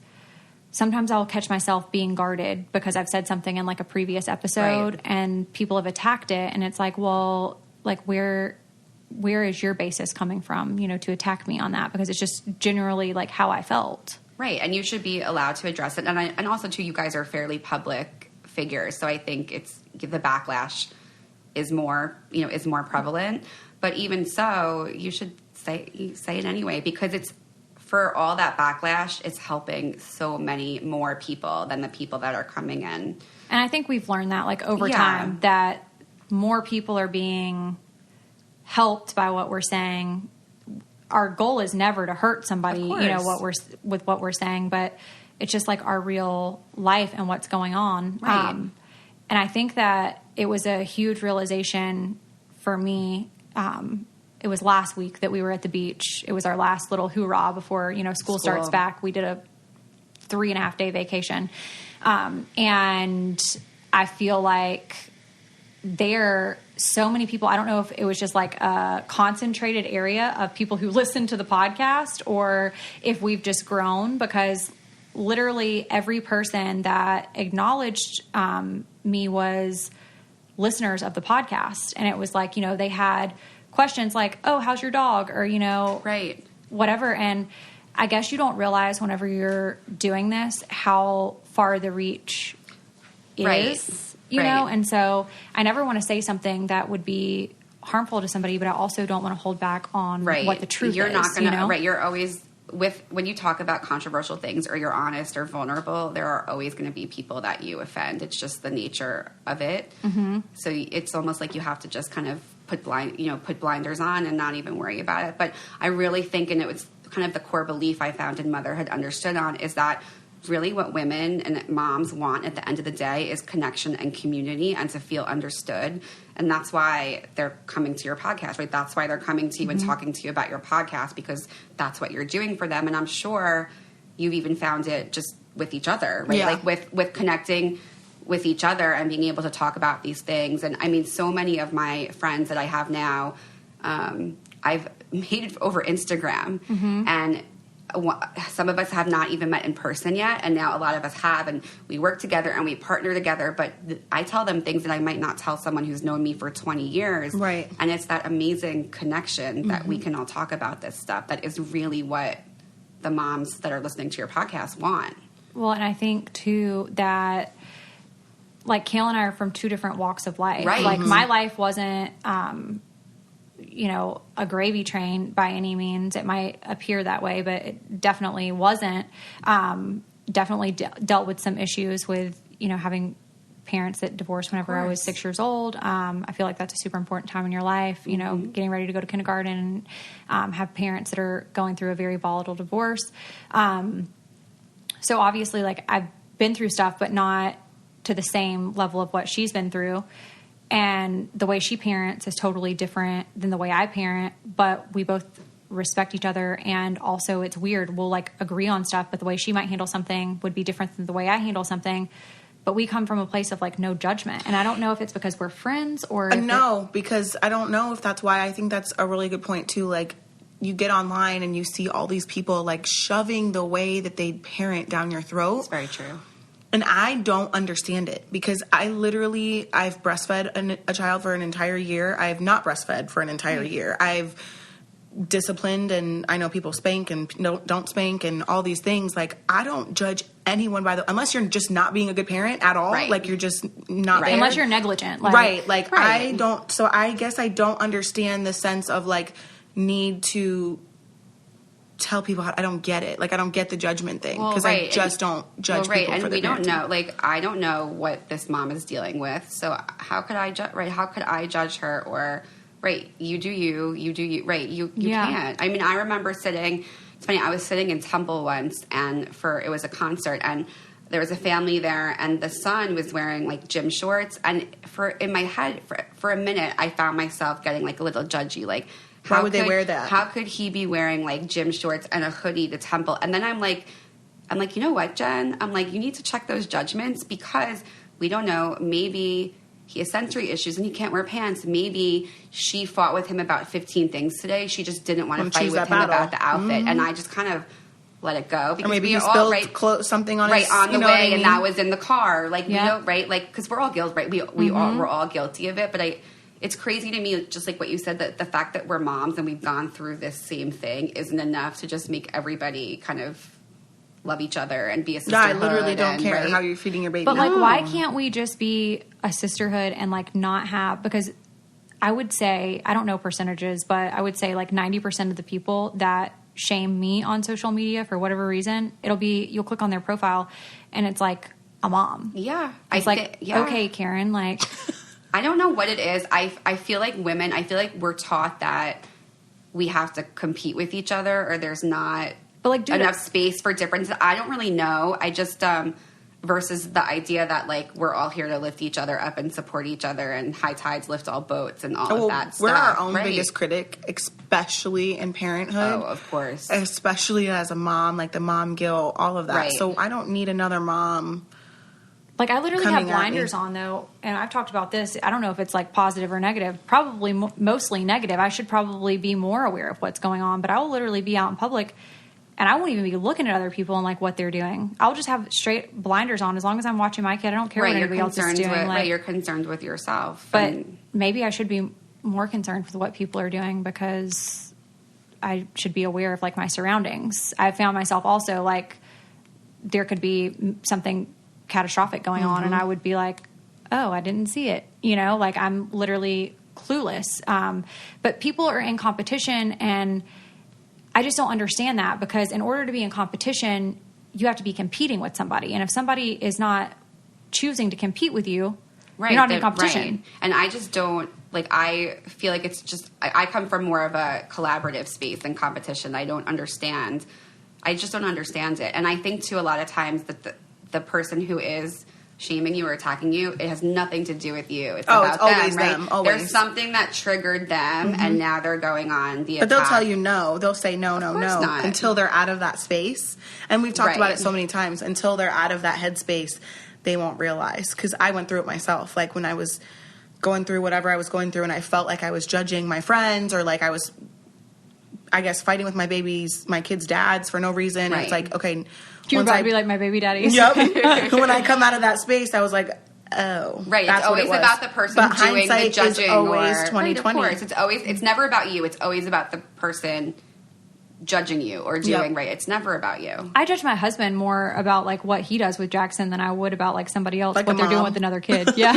sometimes I'll catch myself being guarded because I've said something in like a previous episode and people have attacked it. And it's like, well, like where is your basis coming from, you know, to attack me on that? Because it's just generally like how I felt. Right. And you should be allowed to address it. And also too, you guys are fairly public figures. So I think the backlash is more prevalent, but even so, you should say it anyway, because it's for all that backlash, it's helping so many more people than the people that are coming in. And I think we've learned that, like, over time, that more people are being helped by what we're saying. Our goal is never to hurt somebody, you know, with what we're saying, but it's just like our real life and what's going on. Right. And I think that it was a huge realization for me. It was last week that we were at the beach. It was our last little hoorah before, you know, school starts back. We did a 3.5 day vacation. And I feel like there so many people, I don't know if it was just like a concentrated area of people who listen to the podcast or if we've just grown, because literally every person that acknowledged me was listeners of the podcast. And it was like, you know, they had questions like, oh, how's your dog? Or, you know, whatever. And I guess you don't realize whenever you're doing this how far the reach is, you know? And so I never want to say something that would be harmful to somebody, but I also don't want to hold back on what the truth You're is. Not gonna, you know? You're always, when you talk about controversial things or you're honest or vulnerable, there are always going to be people that you offend. It's just the nature of it. Mm-hmm. So it's almost like you have to just kind of put blinders on and not even worry about it. But I really think, and it was kind of the core belief I found in Motherhood Understood on, is that really what women and moms want at the end of the day is connection and community and to feel understood. And that's why they're coming to your podcast, right? That's why they're coming to you and talking to you about your podcast, because that's what you're doing for them. And I'm sure you've even found it just with each other, right? Like with connecting with each other and being able to talk about these things. And I mean, so many of my friends that I have now, I've made over Instagram, and some of us have not even met in person yet, and now a lot of us have, and we work together and we partner together, but I tell them things that I might not tell someone who's known me for 20 years. Right. And it's that amazing connection that we can all talk about this stuff that is really what the moms that are listening to your podcast want. Well, and I think, too, that, like, Kail and I are from two different walks of life. Right. Like, my life wasn't... you know, a gravy train by any means. It might appear that way, but it definitely wasn't. Definitely dealt with some issues with, you know, having parents that divorced whenever I was 6 years old. I feel like that's a super important time in your life, you know, getting ready to go to kindergarten and have parents that are going through a very volatile divorce. So obviously, like, I've been through stuff, but not to the same level of what she's been through. And the way she parents is totally different than the way I parent, but we both respect each other. And also, it's weird. We'll, like, agree on stuff, but the way she might handle something would be different than the way I handle something. But we come from a place of, like, no judgment. And I don't know if it's because we're friends or... No, because I don't know if that's why. I think that's a really good point, too. Like, you get online and you see all these people, like, shoving the way that they parent down your throat. It's very true. And I don't understand it, because I've breastfed a child for an entire year. I have not breastfed for an entire year. I've disciplined, and I know people spank and don't spank and all these things. Like, I don't judge anyone unless you're just not being a good parent at all. Right. Like, you're just not there. Unless you're negligent. I don't. So I guess I don't understand the sense of, like, need to tell people how. I don't get it. Like, I don't get the judgment thing, because I just don't judge people for and their we don't know. Like, I don't know what this mom is dealing with, so how could I judge? Right? How could I judge her? Or you do you. Right? You can't. I mean, I remember sitting. It's funny. I was sitting in Temple once, and it was a concert, and there was a family there, and the son was wearing, like, gym shorts, and in my head for a minute, I found myself getting, like, a little judgy, like. Why would they wear that? How could he be wearing, like, gym shorts and a hoodie to Temple? And then I'm like, you know what, Jen? I'm like, you need to check those judgments, because we don't know. Maybe he has sensory issues and he can't wear pants. Maybe she fought with him about 15 things today. She just didn't want to fight with him about the outfit. And I just kind of let it go. Because or maybe he spilled something on his... on the way, and that was in the car. Like, you know, right? Like, because we're all guilty, right? We're all guilty of it, but it's crazy to me, just like what you said, that the fact that we're moms and we've gone through this same thing isn't enough to just make everybody kind of love each other and be a sisterhood. I literally don't care how you're feeding your baby. But, like, why can't we just be a sisterhood and, like, not have... Because I would say, I don't know percentages, but I would say, like, 90% of the people that shame me on social media for whatever reason, you'll click on their profile and it's like a mom. Yeah. It's okay, Karen, like... I don't know what it is. I feel like women, we're taught that we have to compete with each other or there's not enough space for differences. I don't really know. I just, versus the idea that like we're all here to lift each other up and support each other and high tides lift all boats and all of that stuff. We're our own biggest critic, especially in parenthood. Oh, of course. Especially as a mom, like the mom guilt, all of that. Right. So I don't need another mom. Like, I literally have blinders on, though, and I've talked about this. I don't know if it's, like, positive or negative. Probably mostly negative. I should probably be more aware of what's going on, but I will literally be out in public, and I won't even be looking at other people and, like, what they're doing. I'll just have straight blinders on. As long as I'm watching my kid, I don't care what anybody else is doing. You're concerned with yourself. But maybe I should be more concerned with what people are doing because I should be aware of, like, my surroundings. I found myself also, like, there could be something catastrophic going on and I would be like, oh, I didn't see it, like I'm literally clueless. But people are in competition and I just don't understand that because in order to be in competition you have to be competing with somebody, and if somebody is not choosing to compete with you, you're not in competition. Right. And I just don't I feel like it's just I come from more of a collaborative space than competition. I just don't understand it. And I think too a lot of times that the person who is shaming you or attacking you, it has nothing to do with you. It's about always them, right? them. Always. There's something that triggered them, and now they're going on the attack. But they'll tell you no. They'll say no, not. until they're out of that space. And we've talked about it so many times. Until they're out of that headspace, they won't realize. Because I went through it myself. Like when I was going through whatever I was going through, and I felt like I was judging my friends, or like I was, I guess, fighting with my kids' dads for no reason. Right. And it's like, okay. You're about to be like my baby daddies. Yep. When I come out of that space, I was like, oh, right. That's it's always what it was. about the person but doing the judging. Is always 20/20. Right, of course. It's never about you. It's always about the person judging you or doing right. It's never about you. I judge my husband more about like what he does with Jackson than I would about like somebody else, like what they're doing with another kid. Yeah.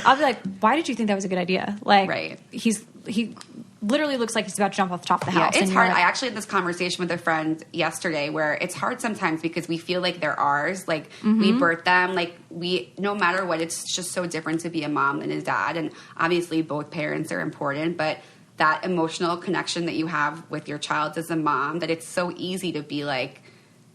I'll be like, why did you think that was a good idea? Like, he literally looks like he's about to jump off the top of the house. It's hard. I actually had this conversation with a friend yesterday where it's hard sometimes because we feel like they're ours. Like we birthed them. Like no matter what, it's just so different to be a mom than a dad. And obviously both parents are important, but that emotional connection that you have with your child as a mom, that it's so easy to be like,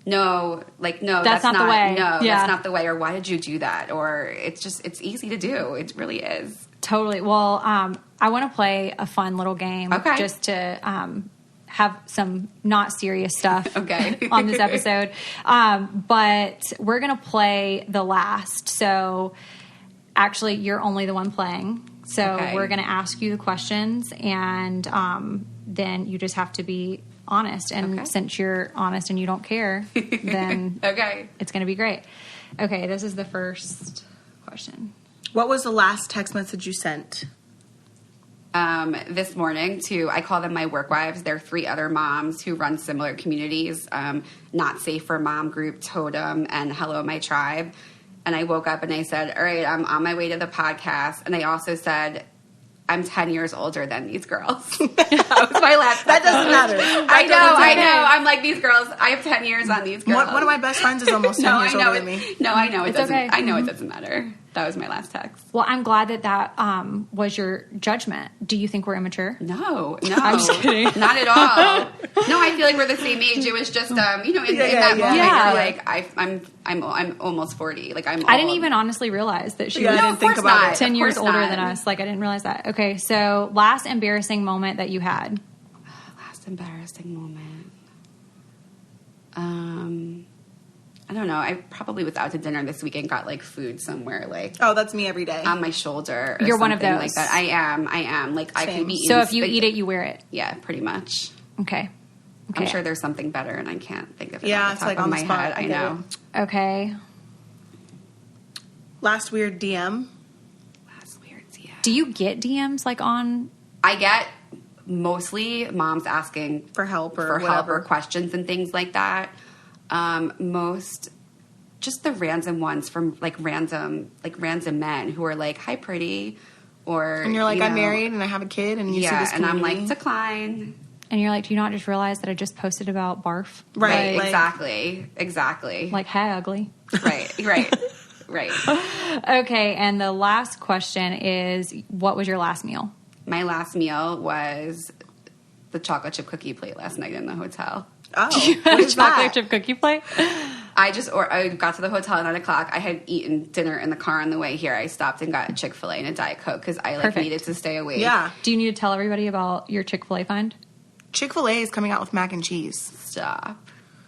no, that's not the way. No, that's not the way. Or why did you do that? Or it's easy to do. It really is. Totally. Well, I want to play a fun little game just to have some not serious stuff on this episode. But we're going to play the last. So actually, you're only the one playing. So we're going to ask you the questions, and then you just have to be honest. And since you're honest and you don't care, then it's going to be great. Okay, this is the first question. What was the last text message you sent? This morning I call them my work wives. They're 3 other moms who run similar communities, Not Safe for Mom Group, Totem, and Hello My Tribe. And I woke up and I said, all right, I'm on my way to the podcast. And I also said, I'm 10 years older than these girls. That was my last. That doesn't matter. I know. I'm like, these girls, I have 10 years on these girls. One of my best friends is almost 10 years older than me. No, I know. It doesn't. I know it doesn't matter. That was my last text. Well, I'm glad that was your judgment. Do you think we're immature? No. I'm just kidding. Not at all. No, I feel like we're the same age. It was just, in that moment, I'm almost 40. Like I'm. I didn't even honestly realize that she was. I didn't think about it. 10 years older than us. Like I didn't realize that. Okay, so last embarrassing moment that you had. Last embarrassing moment. I don't know. I probably was out to dinner this week and got like food somewhere, like that's me every day on my shoulder. Or You're one of those like that. I am. Like Same. I could be. So if you eat it, you wear it. Yeah, pretty much. Okay. I'm sure there's something better, and I can't think of it. Yeah, off the it's top like of on my the spot. head. I know. Okay. Last weird DM. Do you get DMs like on? I get mostly moms asking for help or questions and things like that. Most just the random ones from random men who are like, "Hi, pretty," or and you're like, "I'm married and I have a kid," and you see this and I'm community. like, "Decline." and you're like, do you not just realize that I just posted about barf? Right, Like, exactly. Like, hey, ugly. Right. Okay, and the last question is, what was your last meal? My last meal was the chocolate chip cookie plate last night in the hotel. Oh, What is chocolate chip cookie plate? I got to the hotel at 9 o'clock. I had eaten dinner in the car on the way here. I stopped and got Chick-fil-A and a Diet Coke because I needed to stay awake. Yeah. Do you need to tell everybody about your Chick-fil-A find? Chick-fil-A is coming out with mac and cheese. Stop.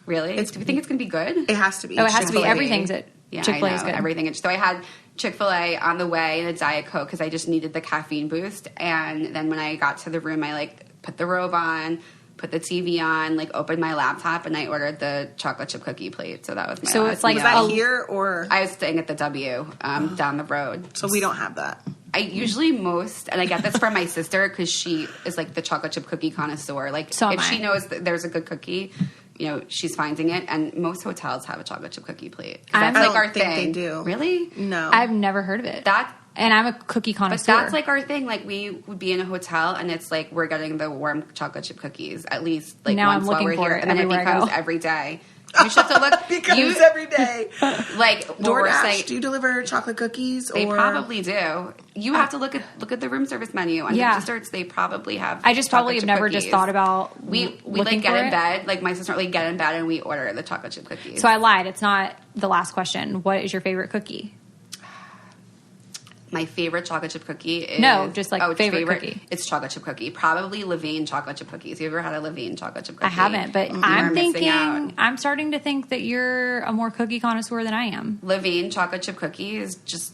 Really? Do you think it's going to be good? It has to be. Oh, it has to be. Chick-fil-A. Everything's at Chick-fil-A is good. Everything. So I had Chick-fil-A on the way and a Diet Coke because I just needed the caffeine boost. And then when I got to the room, I put the robe on, put the TV on, opened my laptop, and I ordered the chocolate chip cookie plate. So that was my So last it's like meal. Was that here or? I was staying at the W down the road. So we don't have that. I usually and I get this from my sister because she is the chocolate chip cookie connoisseur. So if she knows that there's a good cookie, she's finding it. And most hotels have a chocolate chip cookie plate. That's I don't our think thing. they do. Really? No. I've never heard of it. And I'm a cookie connoisseur. But that's our thing. We would be in a hotel and it's we're getting the warm chocolate chip cookies at least now once I'm while looking we're for here. it And then it everywhere I becomes go. every day. You should have to look. Because every day. DoorDash, do you deliver chocolate cookies? They or? probably do. You have to look at the room service menu. Under desserts, they probably have. I just probably have chocolate never chip just cookies. thought about We looking get for in it. bed. My sister get in bed and we order the chocolate chip cookies. So I lied. It's not the last question. What is your favorite cookie? My favorite chocolate chip cookie is... No, just favorite cookie. It's chocolate chip cookie. Probably Levain chocolate chip cookies. You ever had a Levain chocolate chip cookie? I haven't, but missing out. I'm starting to think that you're a more cookie connoisseur than I am. Levain chocolate chip cookies, just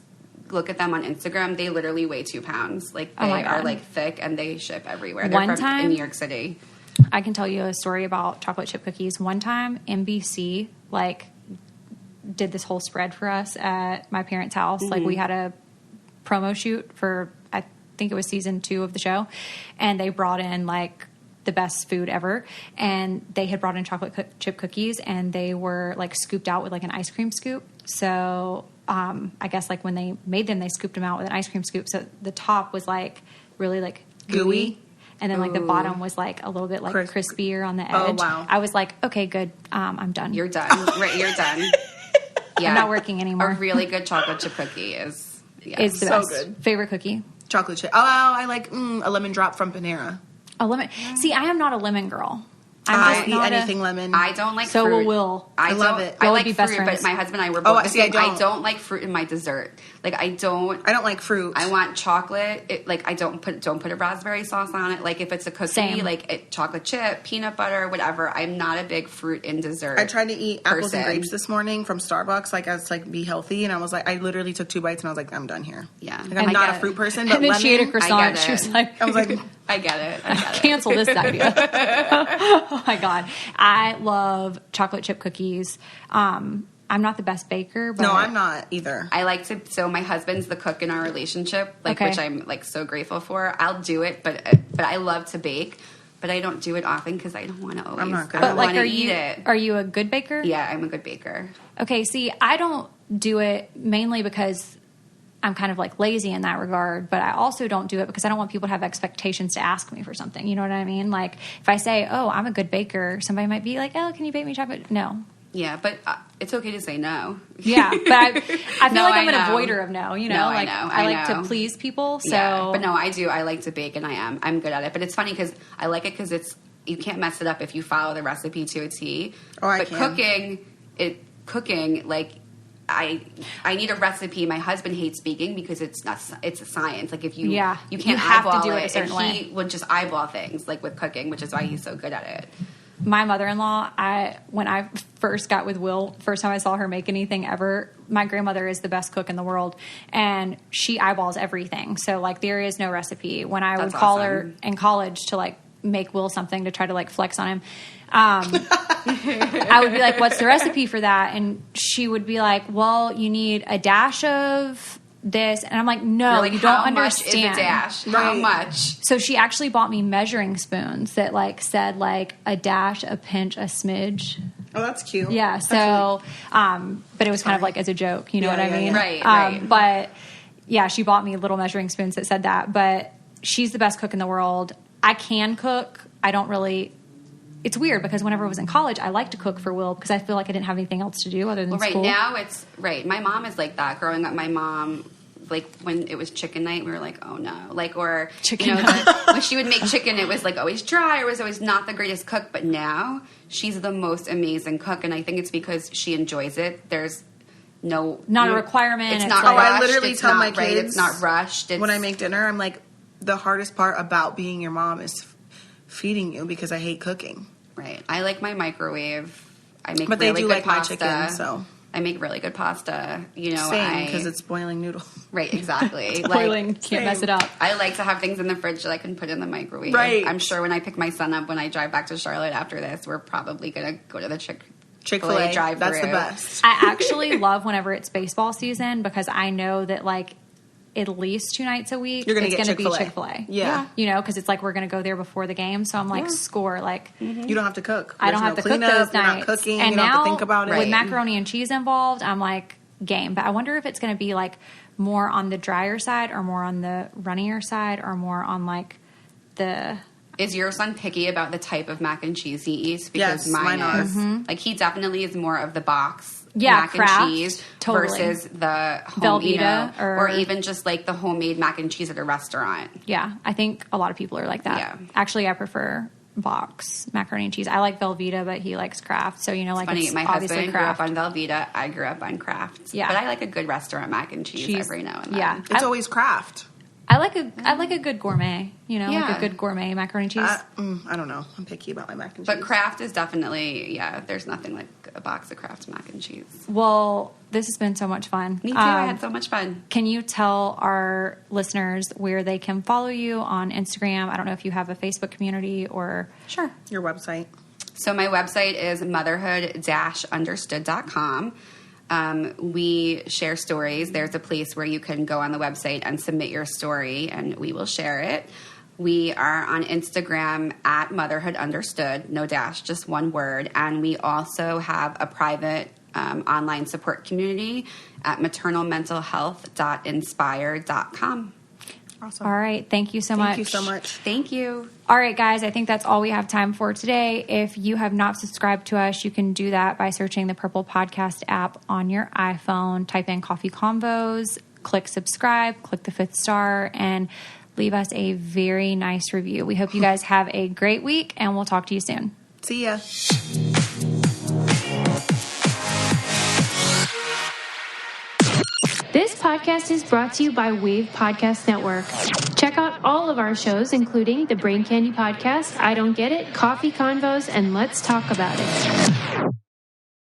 look at them on Instagram. They literally weigh 2 pounds. They are thick and they ship everywhere. They're in New York City. I can tell you a story about chocolate chip cookies. One time, NBC did this whole spread for us at my parents' house. Mm-hmm. We had a promo shoot for, I think it was season 2 of the show, and they brought in the best food ever, and they had brought in chocolate chip cookies, and they were scooped out with an ice cream scoop. So I guess when they made them, they scooped them out with an ice cream scoop. So the top was really gooey. And then the bottom was a little bit crispier on the edge. Oh, wow. I was okay, good. I'm done. You're done. Right, you're done. Yeah. I'm not working anymore. A really good chocolate chip cookie is It's the so best. good. Favorite cookie? Chocolate chip. Oh, I like a lemon drop from Panera. A lemon. See, I am not a lemon girl. I eat anything lemon. I don't like So fruit. will Will. I love it. I Will like would be fruit, best friends. but my husband and I were both Oh, the see, I same. don't. I don't like fruit in my dessert. I don't like fruit. I want chocolate. I don't put a raspberry sauce on it. If it's a cookie, Same. Chocolate chip, peanut butter, whatever. I'm not a big fruit in dessert. I tried to eat apples and person. grapes this morning from Starbucks, as be healthy, and I was I literally took 2 bites and I was I'm done here. Yeah. I'm I not get a it. fruit person, but And then lemon. she ate a croissant. I get She it. was like, I was like, I get it. cancel this idea. Oh my God. I love chocolate chip cookies. I'm not the best baker, but no, I'm not either. I like to. So my husband's the cook in our relationship, Okay. which I'm so grateful for. I'll do it, but I love to bake, but I don't do it often because I don't want to always. I'm not good I at don't it. want to eat it. Are you a good baker? Yeah, I'm a good baker. Okay, see, I don't do it mainly because I'm kind of lazy in that regard, but I also don't do it because I don't want people to have expectations to ask me for something. You know what I mean? If I say, oh, I'm a good baker, somebody might be like, oh, can you bake me chocolate? No. Yeah, but it's okay to say no. Yeah, but I feel No, like I'm I an know. avoider of no, you know? No, I know, I like know. to please people, so... Yeah, but no, I do. I like to bake, and I'm good at it. But it's funny because I like it because you can't mess it up if you follow the recipe to a T. Oh, I but can. cooking, I need a recipe. My husband hates baking because it's a science. If you Yeah. you can't You have to eyeball do it a and certain way. he would just eyeball things with cooking, which is why he's so good at it. My mother-in-law, when I first got with Will, first time I saw her make anything ever, my grandmother is the best cook in the world, and she eyeballs everything. So, there is no recipe. When I would call her in college to, make Will something to try to, flex on him, I would be like, what's the recipe for that? And she would be like, well, you need a dash of this, and I'm like, no, you don't understand. How much is a dash? How much? So she actually bought me measuring spoons that said a dash, a pinch, a smidge. Oh, that's cute. Yeah. So, but it was kind of as a joke, you know what I mean? Yeah. Right. But yeah, she bought me little measuring spoons that said that. But she's the best cook in the world. I can cook. I don't really. It's weird because whenever I was in college, I liked to cook for Will because I feel like I didn't have anything else to do other than school. Right now, it's right. My mom is like that. Growing up, my mom, like when it was chicken night, we were like, oh no, like or chicken when she would make chicken, it was like always dry or was always not the greatest cook. But now she's the most amazing cook, and I think it's because she enjoys it. There's not a requirement. It's not. Like, rushed. I literally it's tell not my kids it's not rushed. When I make dinner, I'm like, the hardest part about being your mom is feeding you because I hate cooking. Right. I like my microwave. I make but really they do good like pasta. my chicken, so I make really good pasta. Same, because it's boiling noodles. Right, exactly. Boiling, can't mess it up. I like to have things in the fridge that I can put in the microwave. Right. I'm sure when I pick my son up when I drive back to Charlotte after this, we're probably gonna go to the Chick-fil-A drive-thru. That's the best. I actually love whenever it's baseball season because I know that like at least 2 nights a week You're gonna it's get going to be Chick-fil-A. Chick-fil-A. Yeah. Because it's like we're going to go there before the game. So I'm like, score. Like, you don't have to cook. I don't have to cook those nights. You're not cooking. And you don't now, have to think about it. with macaroni and cheese involved, I'm like, game. But I wonder if it's going to be like more on the drier side or more on the runnier side or more on like the... Is your son picky about the type of mac and cheese he eats? Because yes, mine is. Like, he definitely is more of the box Kraft, and cheese totally. versus the home, Velveeta or even just like the homemade mac and cheese at a restaurant. Yeah, I think a lot of people are like that. Yeah. Actually, I prefer box macaroni and cheese. I like Velveeta, but he likes Kraft. So, like, funny. it's My obviously husband grew up Kraft. on Velveeta. I grew up on Kraft. Yeah. But I like a good restaurant mac and cheese every now and then. Yeah. It's always Kraft. I like a good gourmet, like a good gourmet macaroni and cheese. I don't know. I'm picky about my mac and cheese. But Kraft is definitely, there's nothing like a box of Kraft mac and cheese. Well, this has been so much fun. Me too. I had so much fun. Can you tell our listeners where they can follow you on Instagram? I don't know if you have a Facebook community or... Sure. Your website. So my website is motherhood-understood.com. We share stories. There's a place where you can go on the website and submit your story, and we will share it. We are on Instagram at Motherhood Understood, no dash, just one word. And we also have a private online support community at maternalmentalhealth.inspire.com. Awesome. All right. Thank you so much. Thank you so much. Thank you. All right, guys. I think that's all we have time for today. If you have not subscribed to us, you can do that by searching the Purple Podcast app on your iPhone. Type in Coffee Convos, click subscribe, click the 5th star, and leave us a very nice review. We hope you guys have a great week, and we'll talk to you soon. See ya. This podcast is brought to you by Wave Podcast Network. Check out all of our shows, including the Brain Candy Podcast, I Don't Get It, Coffee Convos, and Let's Talk About It.